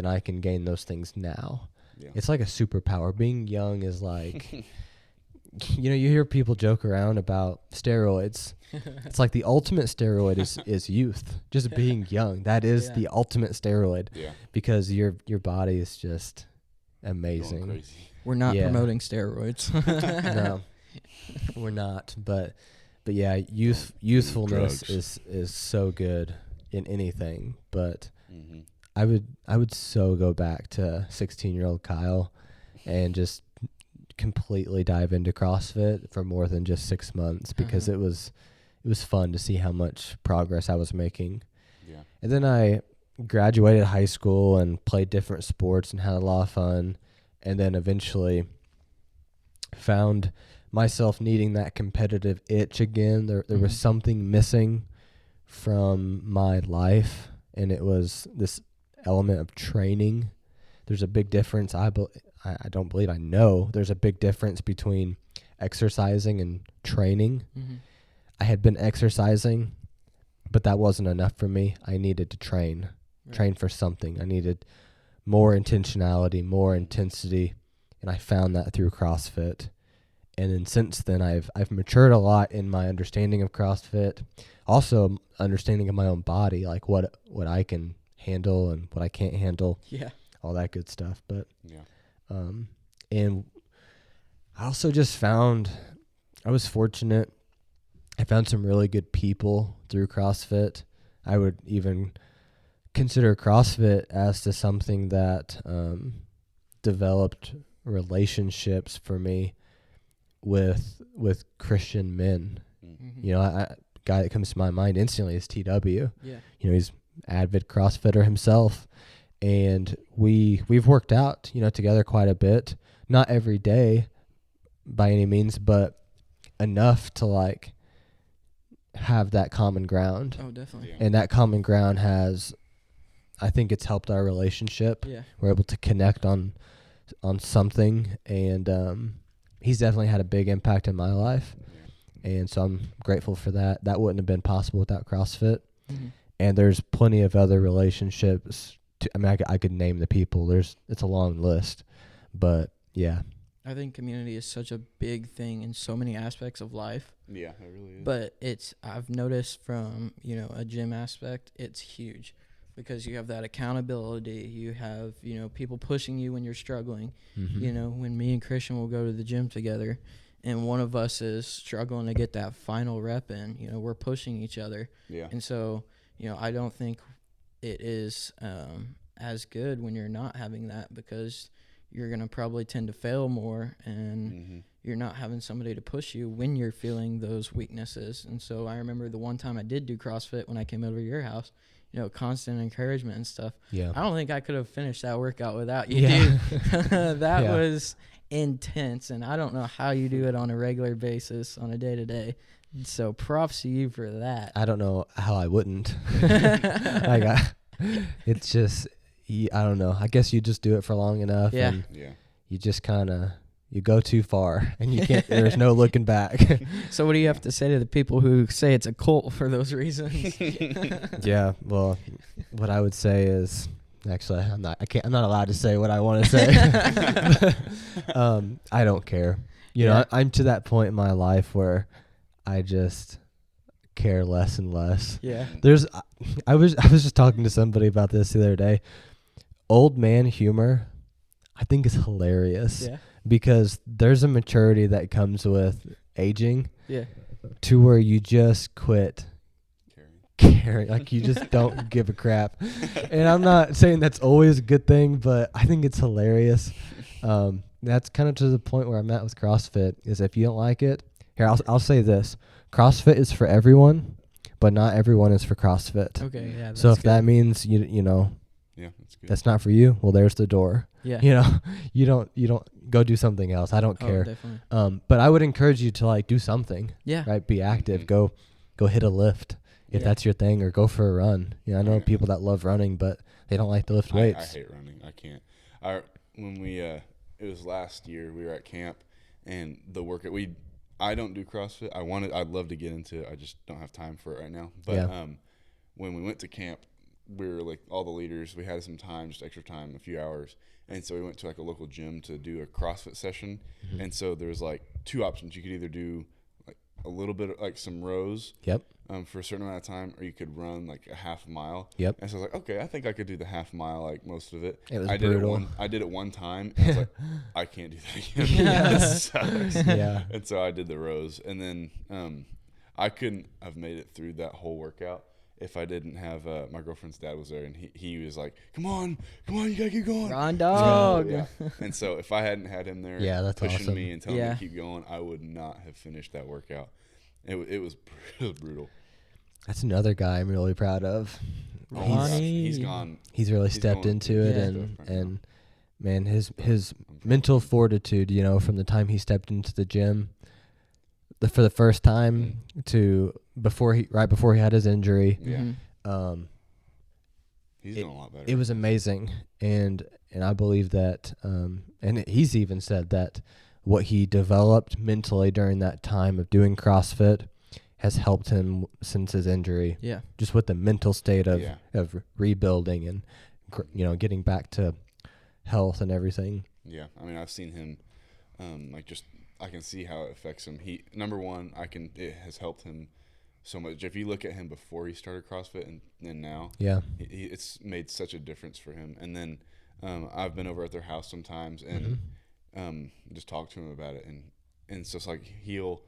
I can gain those things now. Yeah. It's like a superpower. Being young is like, you hear people joke around about steroids. It's like the ultimate steroid is youth. Just being young. That is the ultimate steroid Yeah. because your body is just Going amazing. crazy. We're not Yeah. promoting steroids. No, we're not. But yeah, youthfulness Drugs. is so good in anything. But Mm-hmm. I would so go back to 16-year-old Kyle and just completely dive into CrossFit for more than just 6 months because it was fun to see how much progress I was making. Yeah. And then I graduated high school and played different sports and had a lot of fun, and then eventually found myself needing that competitive itch again. There was Mhm. something missing from my life, and it was this element of training. There's a big difference. I don't believe I know. There's a big difference between exercising and training. Mm-hmm. I had been exercising, but that wasn't enough for me. I needed to train for something. I needed more intentionality, more intensity, and I found that through CrossFit. And then since then, I've matured a lot in my understanding of CrossFit, also understanding of my own body, like what I can handle and what I can't handle, Yeah. all that good stuff. But Yeah. and I also just found I was fortunate. I found some really good people through CrossFit. I would even consider CrossFit as to something that developed relationships for me with Christian men. Mm-hmm. A guy that comes to my mind instantly is TW. Yeah. He's avid CrossFitter himself, and we've worked out together quite a bit. Not every day by any means, but enough to like have that common ground. Oh, definitely. Yeah. And that common ground I think it's helped our relationship. Yeah. We're able to connect on something, and he's definitely had a big impact in my life. And so I'm grateful for that. That wouldn't have been possible without CrossFit. Mm-hmm. And there's plenty of other relationships. I could name the people. It's a long list, but yeah. I think community is such a big thing in so many aspects of life. Yeah, it really is. But I've noticed from, a gym aspect, it's huge because you have that accountability. You have, people pushing you when you're struggling. Mm-hmm. When me and Christian will go to the gym together and one of us is struggling to get that final rep in, we're pushing each other. Yeah. And so, I don't think it is as good when you're not having that because you're going to probably tend to fail more and Mm-hmm. you're not having somebody to push you when you're feeling those weaknesses. And so I remember the one time I did do CrossFit when I came over to your house, constant encouragement and stuff. Yeah. I don't think I could have finished that workout without you, Yeah. dude. That Yeah. was intense, and I don't know how you do it on a regular basis on a day-to-day. So props to you for that. I don't know how I wouldn't. It's just, I don't know. I guess you just do it for long enough, Yeah. and Yeah. you just kind of you go too far, and you can't. There's no looking back. So what do you have to say to the people who say it's a cult for those reasons? Yeah. Well, what I would say is, actually, I'm not allowed to say what I want to say. I don't care. I'm to that point in my life where I just care less and less. Yeah. I was just talking to somebody about this the other day. Old man humor, I think, is hilarious Yeah. because there's a maturity that comes with aging Yeah. to where you just quit caring. Like, you just don't give a crap. And I'm not saying that's always a good thing, but I think it's hilarious. That's kind of to the point where I'm at with CrossFit, is if you don't like it, here, I'll say this. CrossFit is for everyone, but not everyone is for CrossFit. Okay. Yeah. So if that's that good. means you know Yeah, that's good. that's not for you, well, there's the door. Yeah. You know, you don't go do something else. I don't Oh, care. definitely. But I would encourage you to like do something, Yeah. right? Be active. Mhm. Go hit a lift if Yeah. that's your thing, or go for a run. I know Yeah. people that love running, but they don't like to lift I weights. hate running. I can't. When we it was last year, we were at camp, and the workout I don't do CrossFit. I'd love to get into it. I just don't have time for it right now. But Yeah. when we went to camp, we were like all the leaders. We had some time, just extra time, a few hours, and so we went to like a local gym to do a CrossFit session. Mhm. And so there was like two options. You could either do like a little bit of like some rows. Yep. For a certain amount of time, or you could run like a half mile. Yep. And so I was like, okay, I think I could do the half mile, like most of it. It was I brutal. did it one time, and I was like, I can't do that again. This sucks. Yeah. And so I did the rows, and then I couldn't have made it through that whole workout if I didn't have my girlfriend's dad was there, and he was like, come on, you gotta keep going. Run, dog. Yeah. And so if I hadn't had him there, Yeah, that's pushing awesome. me and telling me Yeah. to keep going, I would not have finished that workout. It was brutal. That's another guy I'm really proud of. Oh my gosh, Ronnie. he's gone. He's really He's stepped going into through it, Yeah. and stuff right and man, his I'm proud mental of him. fortitude, from the time he stepped into the gym for the first time to before he had his injury, Yeah. Mhm. He's doing a lot better. it was amazing. And I believe that, and he's even said that what he developed mentally during that time of doing CrossFit has helped him since his injury, Yeah. just with the mental state of Yeah. rebuilding and getting back to health and everything. Yeah, I mean, I've seen him, I can see how it affects him. Number one, it has helped him so much. If you look at him before he started CrossFit and now, Yeah. it's made such a difference for him. And then I've been over at their house sometimes and just talk to him about it, and so it's like he'll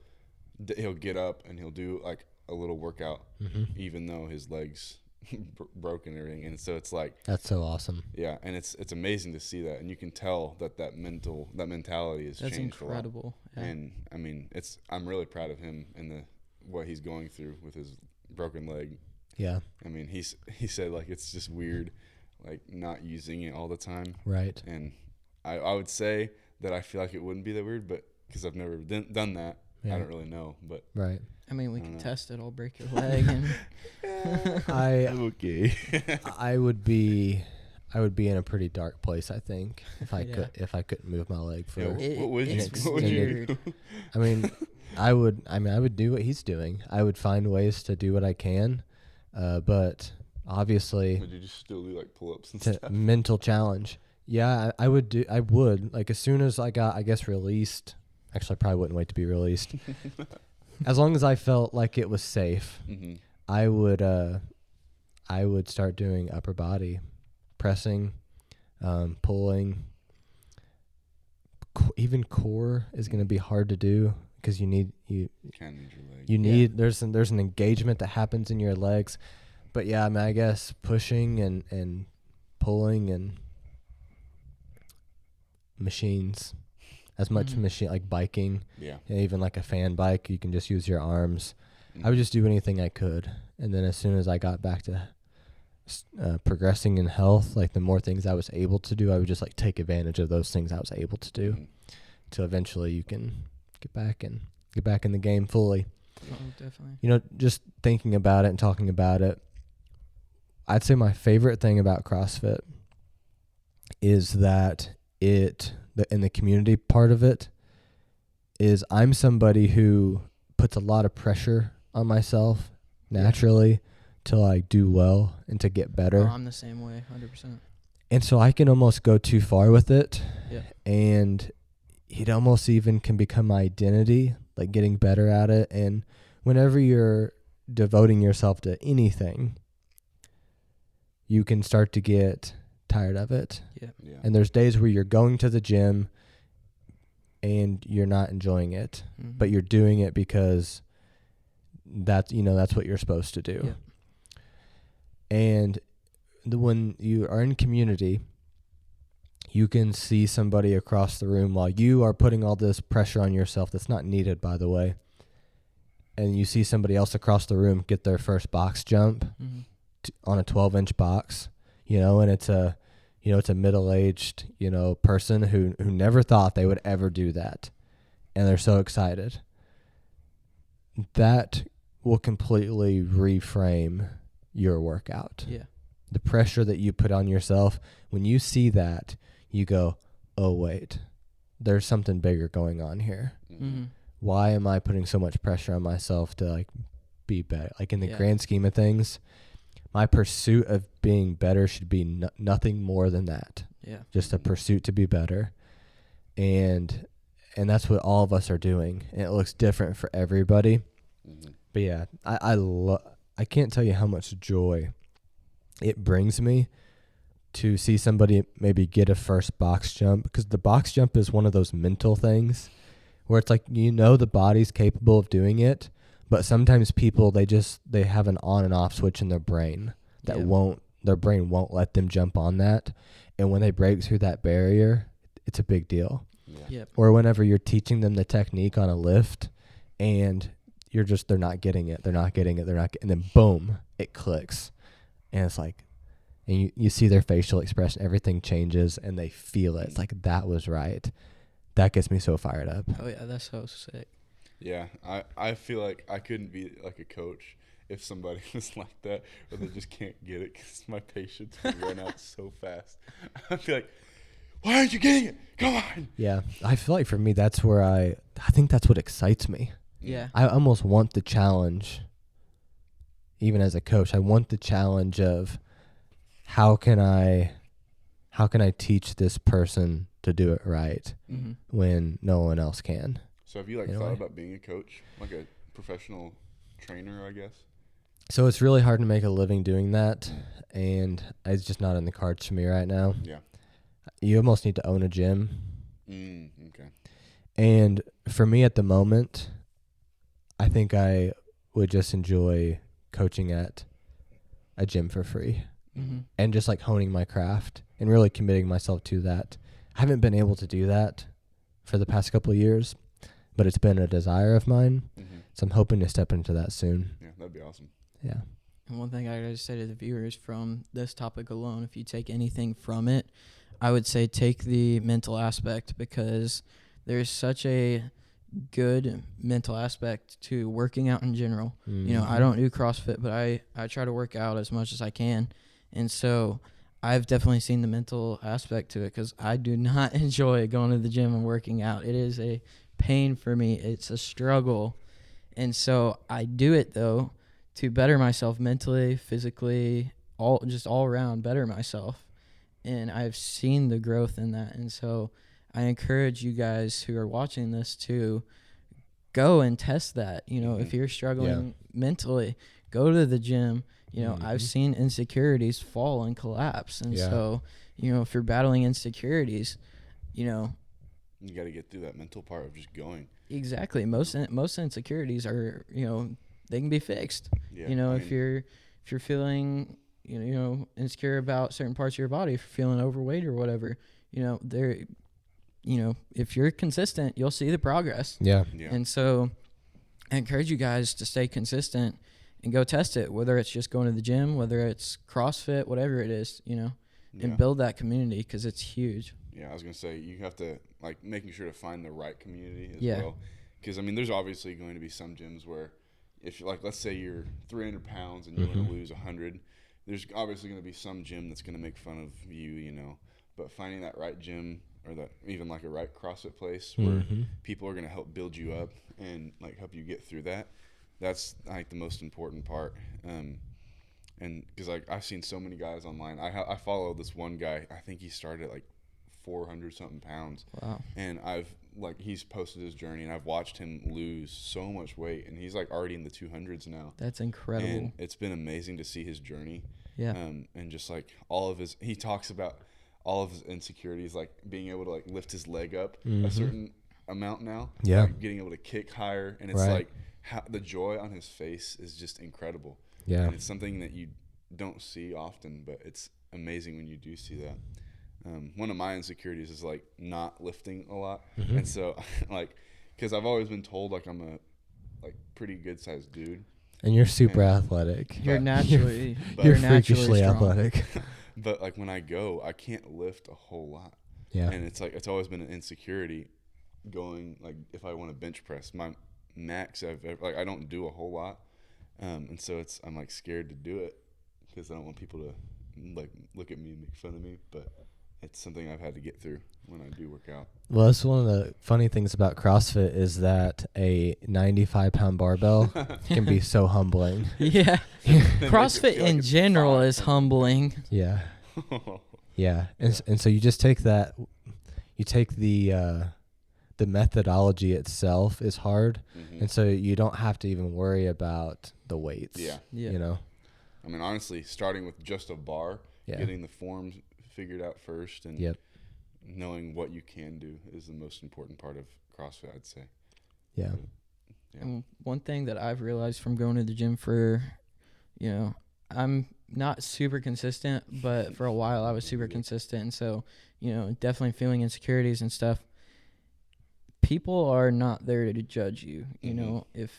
get up and he'll do like a little workout, even though his legs broken and everything. And so it's like, That's so awesome. yeah, and it's amazing to see that, and you can tell that mentality has That's changed incredible. a lot. Yeah. And I mean, I'm really proud of him and what he's going through with his broken leg. Yeah. I mean, he said like it's just weird, like not using it all the time. Right. And I would say that I feel like it wouldn't be that weird, but because I've never done that, Yeah. I don't really know. But Right. I mean, we I can don't know. test it. I'll break your leg. And okay. I would be in a pretty dark place, I think, if I Yeah. couldn't move my leg for. Yeah, what would you it's do? weird. I mean, I would do what he's doing. I would find ways to do what I can, but obviously, Would you just still do like pull-ups and it's a stuff? mental challenge. Yeah, I would like as soon as I got, I guess, released. Actually, I probably wouldn't wait to be released. As long as I felt like it was safe, Mm-hmm. I would start doing upper body pressing, pulling. Even core is going to be hard to do because you need Can need your leg. there's an engagement that happens in your legs. But yeah, I mean, I guess pushing and pulling and machines, as much Mhm. machine like biking, Yeah. even like a fan bike, you can just use your arms. Mm-hmm. I would just do anything I could, and then as soon as I got back to progressing in health, like the more things I was able to do, I would just like take advantage of those things I was able to do, Mhm. till eventually you can get back in the game fully. Oh, definitely. Just thinking about it and talking about it, I'd say my favorite thing about CrossFit is that in the community part of it is I'm somebody who puts a lot of pressure on myself naturally to like do well and to get better. Oh, I'm the same way, 100%. And so I can almost go too far with it. Yeah. And it almost even can become my identity, like getting better at it. And whenever you're devoting yourself to anything, you can start to get tired of it. Yeah. Yeah. And there's days where you're going to the gym and you're not enjoying it, Mm-hmm. but you're doing it because that's what you're supposed to do. Yeah. And when you are in community, you can see somebody across the room while you are putting all this pressure on yourself that's not needed, by the way. And you see somebody else across the room get their first box jump Mm-hmm. on a 12-inch box, and it's a middle-aged, person who never thought they would ever do that. And they're so excited. That will completely reframe your workout. Yeah. The pressure that you put on yourself, when you see that, you go, oh, wait, there's something bigger going on here. Mm-hmm. Why am I putting so much pressure on myself to be better? In the Yeah. grand scheme of things, my pursuit of being better should be nothing more than that. Yeah. Just a pursuit to be better. And that's what all of us are doing. And it looks different for everybody. Mm-hmm. But yeah, I can't tell you how much joy it brings me to see somebody maybe get a first box jump, because the box jump is one of those mental things where it's the body's capable of doing it, but sometimes people they have an on and off switch in their brain that Yeah. their brain won't let them jump on that, and when they break through that barrier, it's a big deal. Yeah. Yep. Or whenever you're teaching them the technique on a lift and they're not getting it, and then boom, it clicks. And it's and you see their facial expression, everything changes, and they feel it. It's that was right. That gets me so fired up. Oh yeah, that's so sick. Yeah, I feel like I couldn't be like a coach if somebody was like that, or they just can't get it because my patience would run out so fast. I'd be like, why aren't you getting it? Come on. Yeah, I feel like for me, that's where I think that's what excites me. Yeah. I almost want the challenge, even as a coach. I want the challenge of how can I teach this person to do it right Mm-hmm. when no one else can. So have you In a thought way. about being a coach, like a professional trainer, I guess? So it's really hard to make a living doing that, and it's just not in the cards for me right now. Yeah. You almost need to own a gym. Okay. And for me at the moment, I think I would just enjoy coaching at a gym for free Mm-hmm. and just honing my craft and really committing myself to that. I haven't been able to do that for the past couple of years, but it's been a desire of mine. Mm-hmm. So I'm hoping to step into that soon. Yeah, that'd be awesome. Yeah. And one thing I gotta say to the viewers from this topic alone, if you take anything from it, I would say take the mental aspect, because there's such a good mental aspect to working out in general. Mm-hmm. You know, I don't do CrossFit, but I try to work out as much as I can. And so I've definitely seen the mental aspect to it, because I do not enjoy going to the gym and working out. It is a pain for me. It's a struggle. And so I do it, though, to better myself mentally, physically, all around, better myself. And I've seen the growth in that. And so I encourage you guys who are watching this to go and test that. You know, if you're struggling mentally, go to the gym. You know, I've seen insecurities fall and collapse. And so, you know, if you're battling insecurities, you know, You got to get through that mental part of just going. exactly. Most insecurities are, you know, they can be fixed. Yeah. You know, I if mean, you're feeling, you know, insecure about certain parts of your body, if you're feeling overweight or whatever, you know, if you're consistent, you'll see the progress. Yeah. Yeah. And so I encourage you guys to stay consistent and go test it, whether it's just going to the gym, whether it's CrossFit, whatever it is, you know, and build that community, because it's huge. Yeah, I was going to say, you have to, making sure to find the right community as Yeah. well. Because, I mean, there's obviously going to be some gyms where if, let's say you're 300 pounds and you want to lose 100, there's obviously going to be some gym that's going to make fun of you, you know. But finding that right gym, or that even a right CrossFit place where people are going to help build you up and, help you get through that, that's, the most important part. And because I've seen so many guys online. I follow this one guy. I think he started at 400 something pounds. Wow. And he's posted his journey, and I've watched him lose so much weight, and he's like already in the 200s now. That's incredible. And it's been amazing to see his journey. Yeah. And just like he talks about all of his insecurities, like being able to like lift his leg up a certain amount now. Yeah. Like getting able to kick higher. And it's like the joy on his face is just incredible. Yeah. And it's something that you don't see often, but it's amazing when you do see that. One of my insecurities is like not lifting a lot. And so like, cause I've always been told like I'm a like pretty good sized dude. And you're super athletic. You're naturally, you're naturally freakishly strong. athletic. But like when I go, I can't lift a whole lot. Yeah. And it's like, it's always been an insecurity going, like if I want to bench press, my max I've ever, like I don't do a whole lot. And so I'm like scared to do it because I don't want people to like look at me and make fun of me. But it's something I've had to get through when I do work out. Well, that's one of the funny things about CrossFit is that a 95-pound barbell can be so humbling. Yeah. CrossFit in general is humbling. Yeah. Yeah. And so you just take that, you take the methodology itself is hard. And so you don't have to even worry about the weights. Yeah. You know? I mean, honestly, starting with just a bar, getting the forms figured out first and knowing what you can do is the most important part of CrossFit, I'd say. Yeah. And one thing that I've realized from going to the gym for, I'm not super consistent, but for a while I was super consistent. And so, definitely feeling insecurities and stuff. People are not there to judge you. You know, if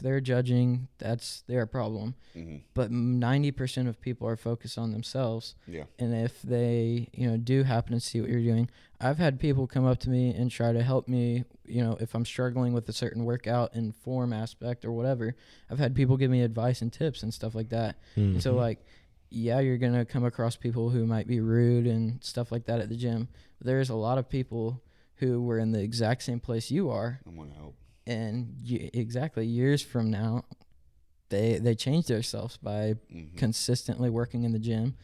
they're judging, that's their problem. But 90% of people are focused on themselves. Yeah. And if they, do happen to see what you're doing, I've had people come up to me and try to help me, if I'm struggling with a certain workout and form aspect or whatever. I've had people give me advice and tips and stuff like that. And so, like, yeah, you're going to come across people who might be rude and stuff like that at the gym. But there's a lot of people who were in the exact same place you are. I want to help. And exactly years from now, they change themselves by consistently working in the gym.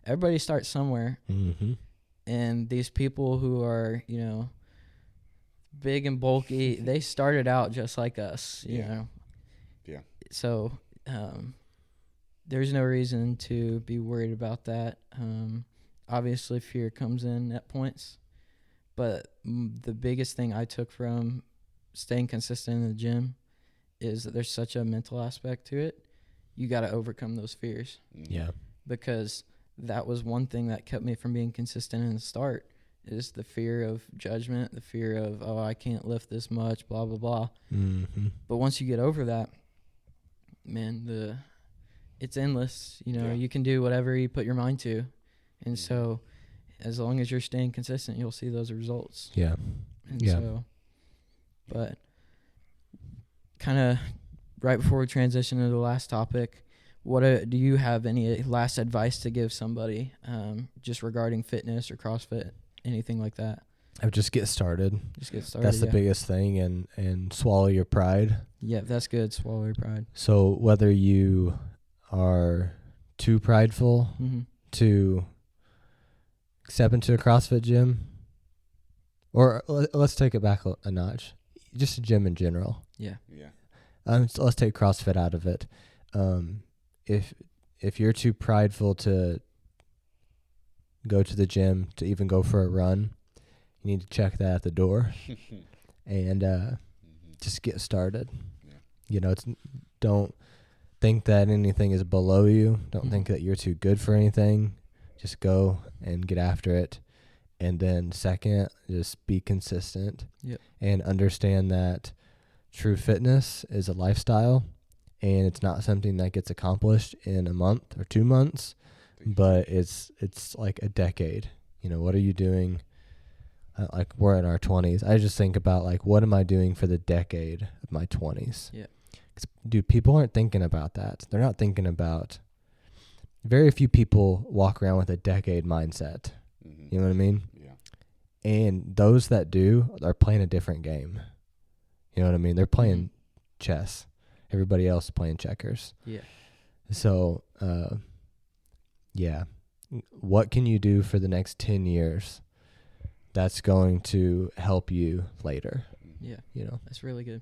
Everybody starts somewhere. And these people who are, big and bulky, they started out just like us, you know. Yeah. So there's no reason to be worried about that. Obviously, fear comes in at points. But the biggest thing I took from staying consistent in the gym is that there's such a mental aspect to it. You got to overcome those fears. Yeah. Because that was one thing that kept me from being consistent in the start is the fear of judgment, the fear of, oh, I can't lift this much, blah, blah, blah. But once you get over that, man, it's endless. You can do whatever you put your mind to. And so as long as you're staying consistent, you'll see those results. Yeah. And so, but kind of right before we transition to the last topic, do you have any last advice to give somebody just regarding fitness or CrossFit, anything like that? I would just get started. Just get started. That's the biggest thing, and swallow your pride. Yeah, that's good. Swallow your pride. So whether you are too prideful to step into a CrossFit gym, or let's take it back a notch, just a gym in general. Yeah. So let's take CrossFit out of it. If you're too prideful to go to the gym, to even go for a run, you need to check that at the door and just get started. Don't think that anything is below you. Don't think that you're too good for anything. Just go and get after it. And then second, just be consistent and understand that true fitness is a lifestyle, and it's not something that gets accomplished in a month or 2 months, but it's like a decade. What are you doing? Like we're in our 20s. I just think about like, what am I doing for the decade of my 20s? Yeah. 'Cause, dude, people aren't thinking about that. They're not thinking about. Very few people walk around with a decade mindset. You know what I mean? Yeah. And those that do are playing a different game. You know what I mean? They're playing chess. Everybody else is playing checkers. Yeah. So, what can you do for the next 10 years that's going to help you later. Yeah, You know. that's really good.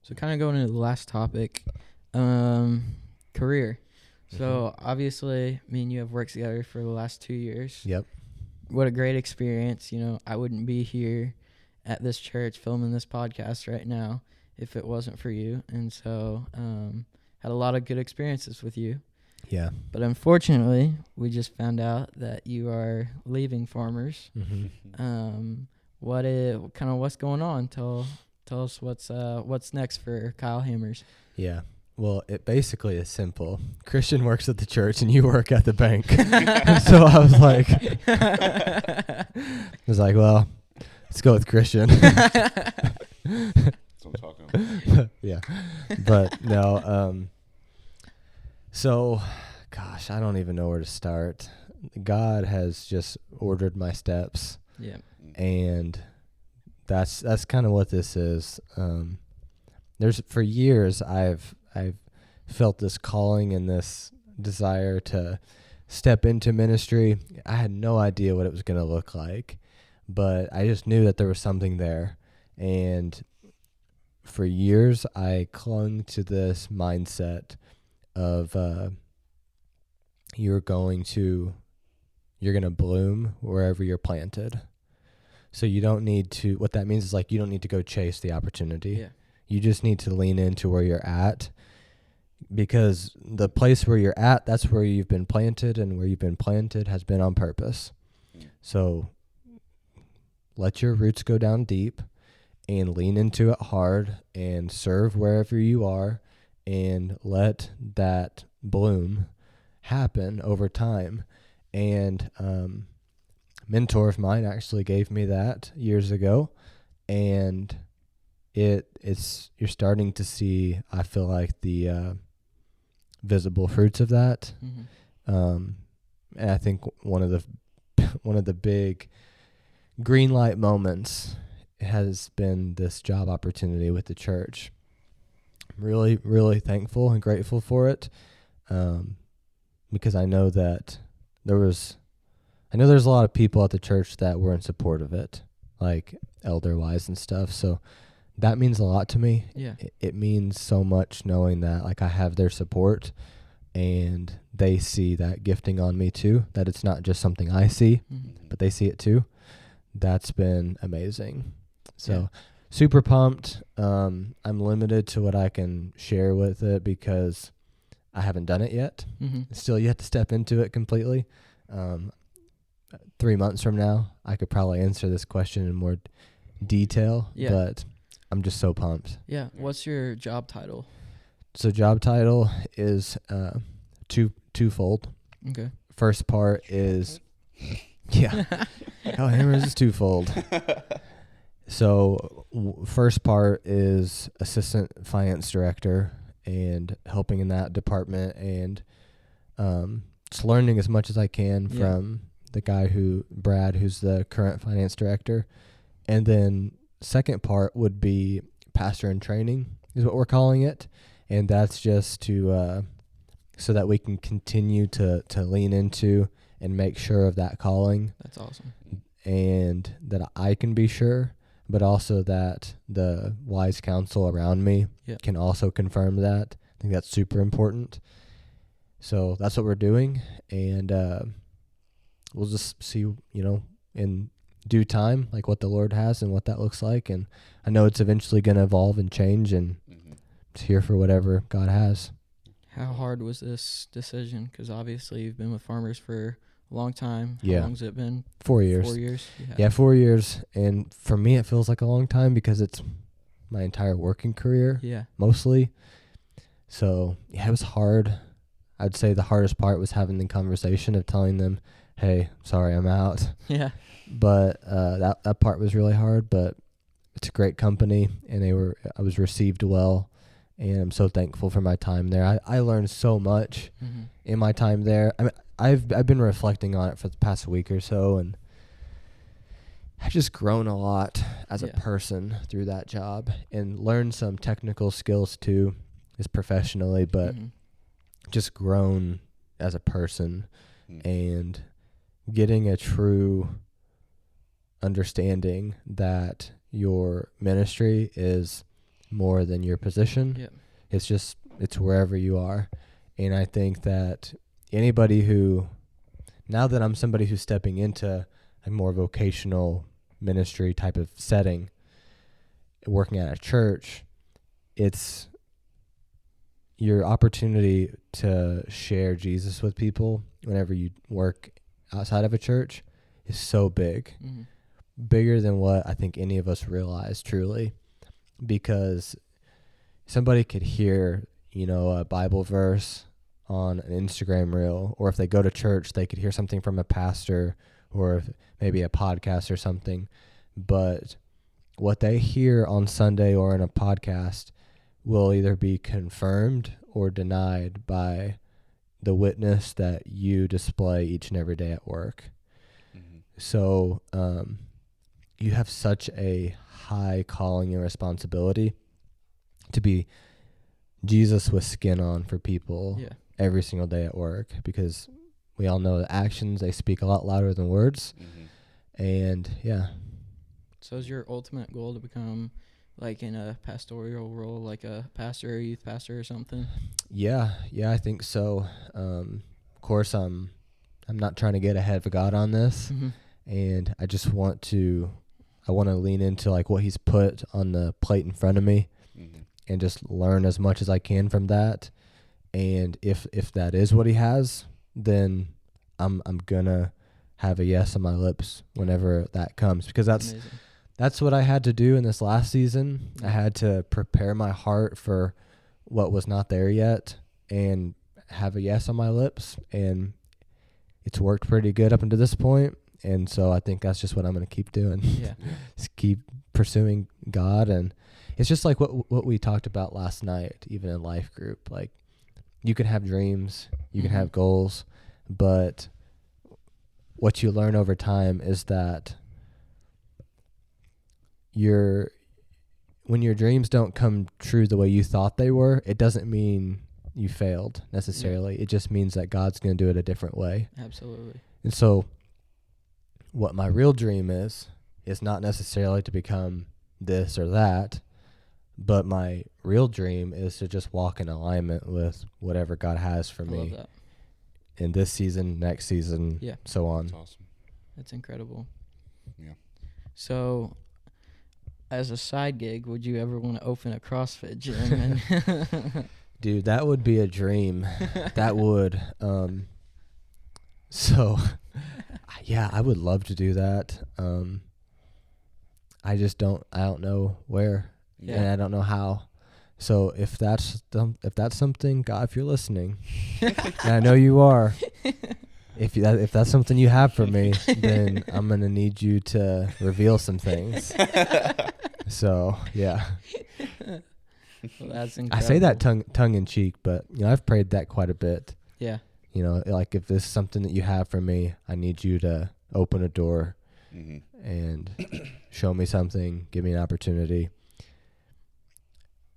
So kind of going into the last topic, career. So obviously, me and you have worked together for the last 2 years. Yep. What a great experience. You know, I wouldn't be here at this church filming this podcast right now if it wasn't for you. And so had a lot of good experiences with you. Yeah. But unfortunately, we just found out that you are leaving Farmers. What's going on? Tell us what's next for Kyle Hammers. Yeah. Well, it basically is simple. Christian works at the church and you work at the bank. So I was like, well, let's go with Christian. That's what I'm talking about. Yeah. But no, so gosh, I don't even know where to start. God has just ordered my steps. Yeah. And that's kind of what this is. There's for years I've felt this calling and this desire to step into ministry. I had no idea what it was going to look like, but I just knew that there was something there. And for years I clung to this mindset of you're going to bloom wherever you're planted. So you don't need to, what that means is like you don't need to go chase the opportunity. Yeah. You just need to lean into where you're at, because the place where you're at, that's where you've been planted, and where you've been planted has been on purpose. So let your roots go down deep and lean into it hard and serve wherever you are and let that bloom happen over time. And mentor of mine actually gave me that years ago, and you're starting to see, I feel like, the visible fruits of that. And I think one of the big green light moments has been this job opportunity with the church. I'm really, really thankful and grateful for it, because I know that there's a lot of people at the church that were in support of it, like elder-wise and stuff. So that means a lot to me. Yeah. It means so much knowing that, like, I have their support and they see that gifting on me too, that it's not just something I see, but they see it too. That's been amazing. So super pumped. I'm limited to what I can share with it because I haven't done it yet. Still yet to step into it completely. 3 months from now, I could probably answer this question in more detail, but I'm just so pumped. Yeah. What's your job title? So job title is twofold. Okay. First part is Kyle Hammers is twofold. So first part is assistant finance director and helping in that department, and just learning as much as I can from the guy Brad, who's the current finance director. And then second part would be pastor in training is what we're calling it. And that's just to, so that we can continue to lean into and make sure of that calling. That's awesome. And that I can be sure, but also that the wise counsel around me can also confirm that. I think that's super important. So that's what we're doing. And we'll just see, in due time, like what the Lord has and what that looks like. And I know it's eventually going to evolve and change, and it's here for whatever God has. How hard was this decision? Because obviously you've been with Farmers for a long time. How Yeah. long has it been? 4 years. 4 years? Yeah, 4 years. And for me, it feels like a long time because it's my entire working career, mostly. So, yeah, it was hard. I'd say the hardest part was having the conversation of telling them, hey, sorry, I'm out. Yeah. But that part was really hard, but it's a great company, and I was received well, and I'm so thankful for my time there. I learned so much in my time there. I mean, I've been reflecting on it for the past week or so, and I've just grown a lot as a person through that job, and learned some technical skills too, just professionally, but just grown as a person and getting a true understanding that your ministry is more than your position. Yep. It's wherever you are. And I think that anybody who, now that I'm somebody who's stepping into a more vocational ministry type of setting, working at a church, it's your opportunity to share Jesus with people whenever you work outside of a church is so big. Mm-hmm. Bigger than what I think any of us realize, truly, because somebody could hear, a Bible verse on an Instagram reel, or if they go to church, they could hear something from a pastor or maybe a podcast or something. But what they hear on Sunday or in a podcast will either be confirmed or denied by the witness that you display each and every day at work. Mm-hmm. So you have such a high calling and responsibility to be Jesus with skin on for people every single day at work, because we all know that actions, they speak a lot louder than words. Mm-hmm. And So is your ultimate goal to become like in a pastoral role, like a pastor or youth pastor or something? Yeah, I think so. Of course, I'm not trying to get ahead of God on this. Mm-hmm. And I just want to lean into like what he's put on the plate in front of me, mm-hmm. and just learn as much as I can from that. And if that is what he has, then I'm gonna have a yes on my lips whenever that comes, because that's what I had to do in this last season. I had to prepare my heart for what was not there yet and have a yes on my lips, and it's worked pretty good up until this point. And so I think that's just what I'm going to keep doing. Yeah. Just keep pursuing God. And it's just like what we talked about last night, even in life group. Like, you can have dreams, you can have goals, but what you learn over time is that when your dreams don't come true the way you thought they were, it doesn't mean you failed necessarily. Yeah. It just means that God's going to do it a different way. Absolutely. And so what my real dream is not necessarily to become this or that, but my real dream is to just walk in alignment with whatever God has for me in this season, next season, so on. That's awesome. That's incredible. Yeah. So, as a side gig, would you ever want to open a CrossFit gym? Dude, that would be a dream. That would. So, I would love to do that. I don't know where, and I don't know how. So if that's something, God, if you're listening, and I know you are, if that's something you have for me, then I'm gonna need you to reveal some things. So yeah. Well, that's incredible. I say that tongue in cheek, but I've prayed that quite a bit. Yeah. Like, if this is something that you have for me, I need you to open a door, mm-hmm. and show me something, give me an opportunity.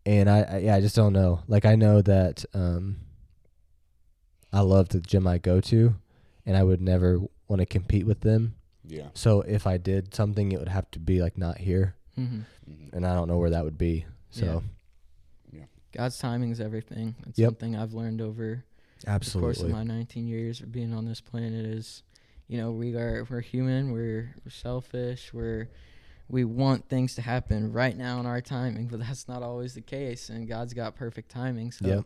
And I just don't know. Like, I know that I love the gym I go to, and I would never want to compete with them. Yeah. So if I did something, it would have to be like not here, mm-hmm. Mm-hmm. and I don't know where that would be. So, yeah. God's timing is everything. That's something I've learned over absolutely the course of my 19 years of being on this planet. Is, we're human, we're selfish, we want things to happen right now in our timing, but that's not always the case, and God's got perfect timing. So,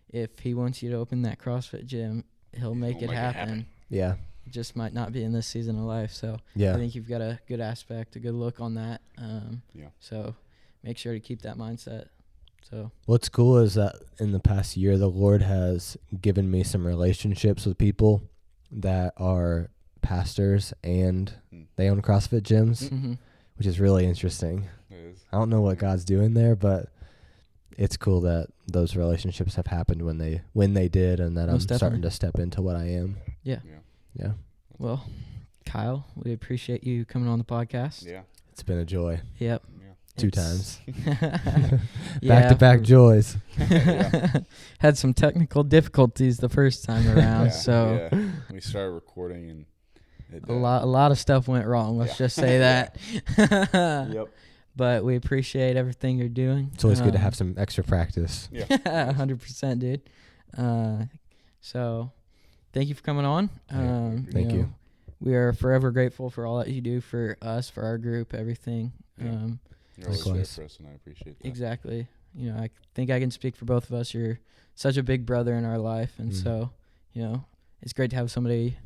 if he wants you to open that CrossFit gym, he'll make it happen. Yeah. It just might not be in this season of life. So I think you've got a good aspect, a good look on that. So make sure to keep that mindset. So what's cool is that in the past year, the Lord has given me some relationships with people that are pastors and they own CrossFit gyms, mm-hmm. which is really interesting. It is. I don't know what God's doing there, but it's cool that those relationships have happened when they did, and that I'm starting to step into what I am. Yeah. Well, Kyle, we appreciate you coming on the podcast. Yeah. It's been a joy. Yep. Yeah. 2 times. Back-to-back joys. Had some technical difficulties the first time around, so we started recording, and a lot of stuff went wrong. Let's just say that. Yep. But we appreciate everything you're doing. It's always good to have some extra practice. Yeah. 100%, dude. So thank you for coming on. Thank you. We are forever grateful for all that you do for us, for our group, everything. Yeah. You're always there for us, and I appreciate that. Exactly. I think I can speak for both of us. You're such a big brother in our life, and so, it's great to have somebody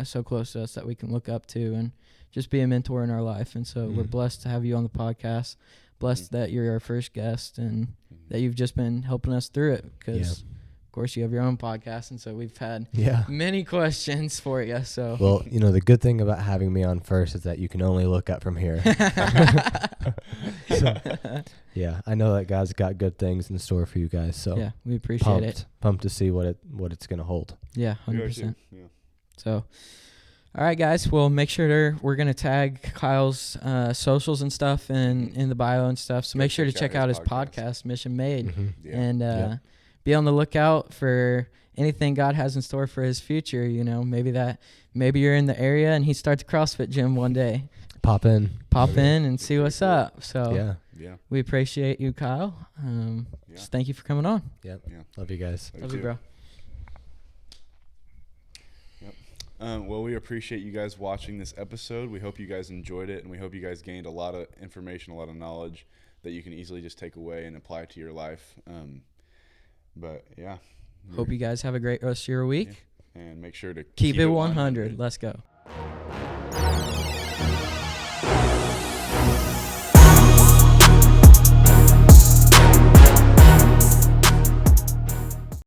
so close to us that we can look up to and just be a mentor in our life. And so we're blessed to have you on the podcast, blessed that you're our first guest and that you've just been helping us through it because, of course, you have your own podcast, and so we've had many questions for you. So well, the good thing about having me on first is that you can only look up from here. So, I know that God's got good things in store for you guys. So we appreciate it. Pumped to see what it's gonna hold. Yeah, 100%. Yeah. So, all right, guys. Well, make sure we're gonna tag Kyle's socials and stuff in the bio and stuff. So make sure to check out his podcast, Mission Made, and be on the lookout for anything God has in store for his future. Maybe you're in the area and he starts a CrossFit gym one day. Pop in and see what's up. So we appreciate you, Kyle. Just thank you for coming on. Yep. Yeah. Love you guys. Love you, bro. Well, we appreciate you guys watching this episode. We hope you guys enjoyed it, and we hope you guys gained a lot of information, a lot of knowledge that you can easily just take away and apply to your life. Hope you guys have a great rest of your week. And make sure to keep it 100. Let's go.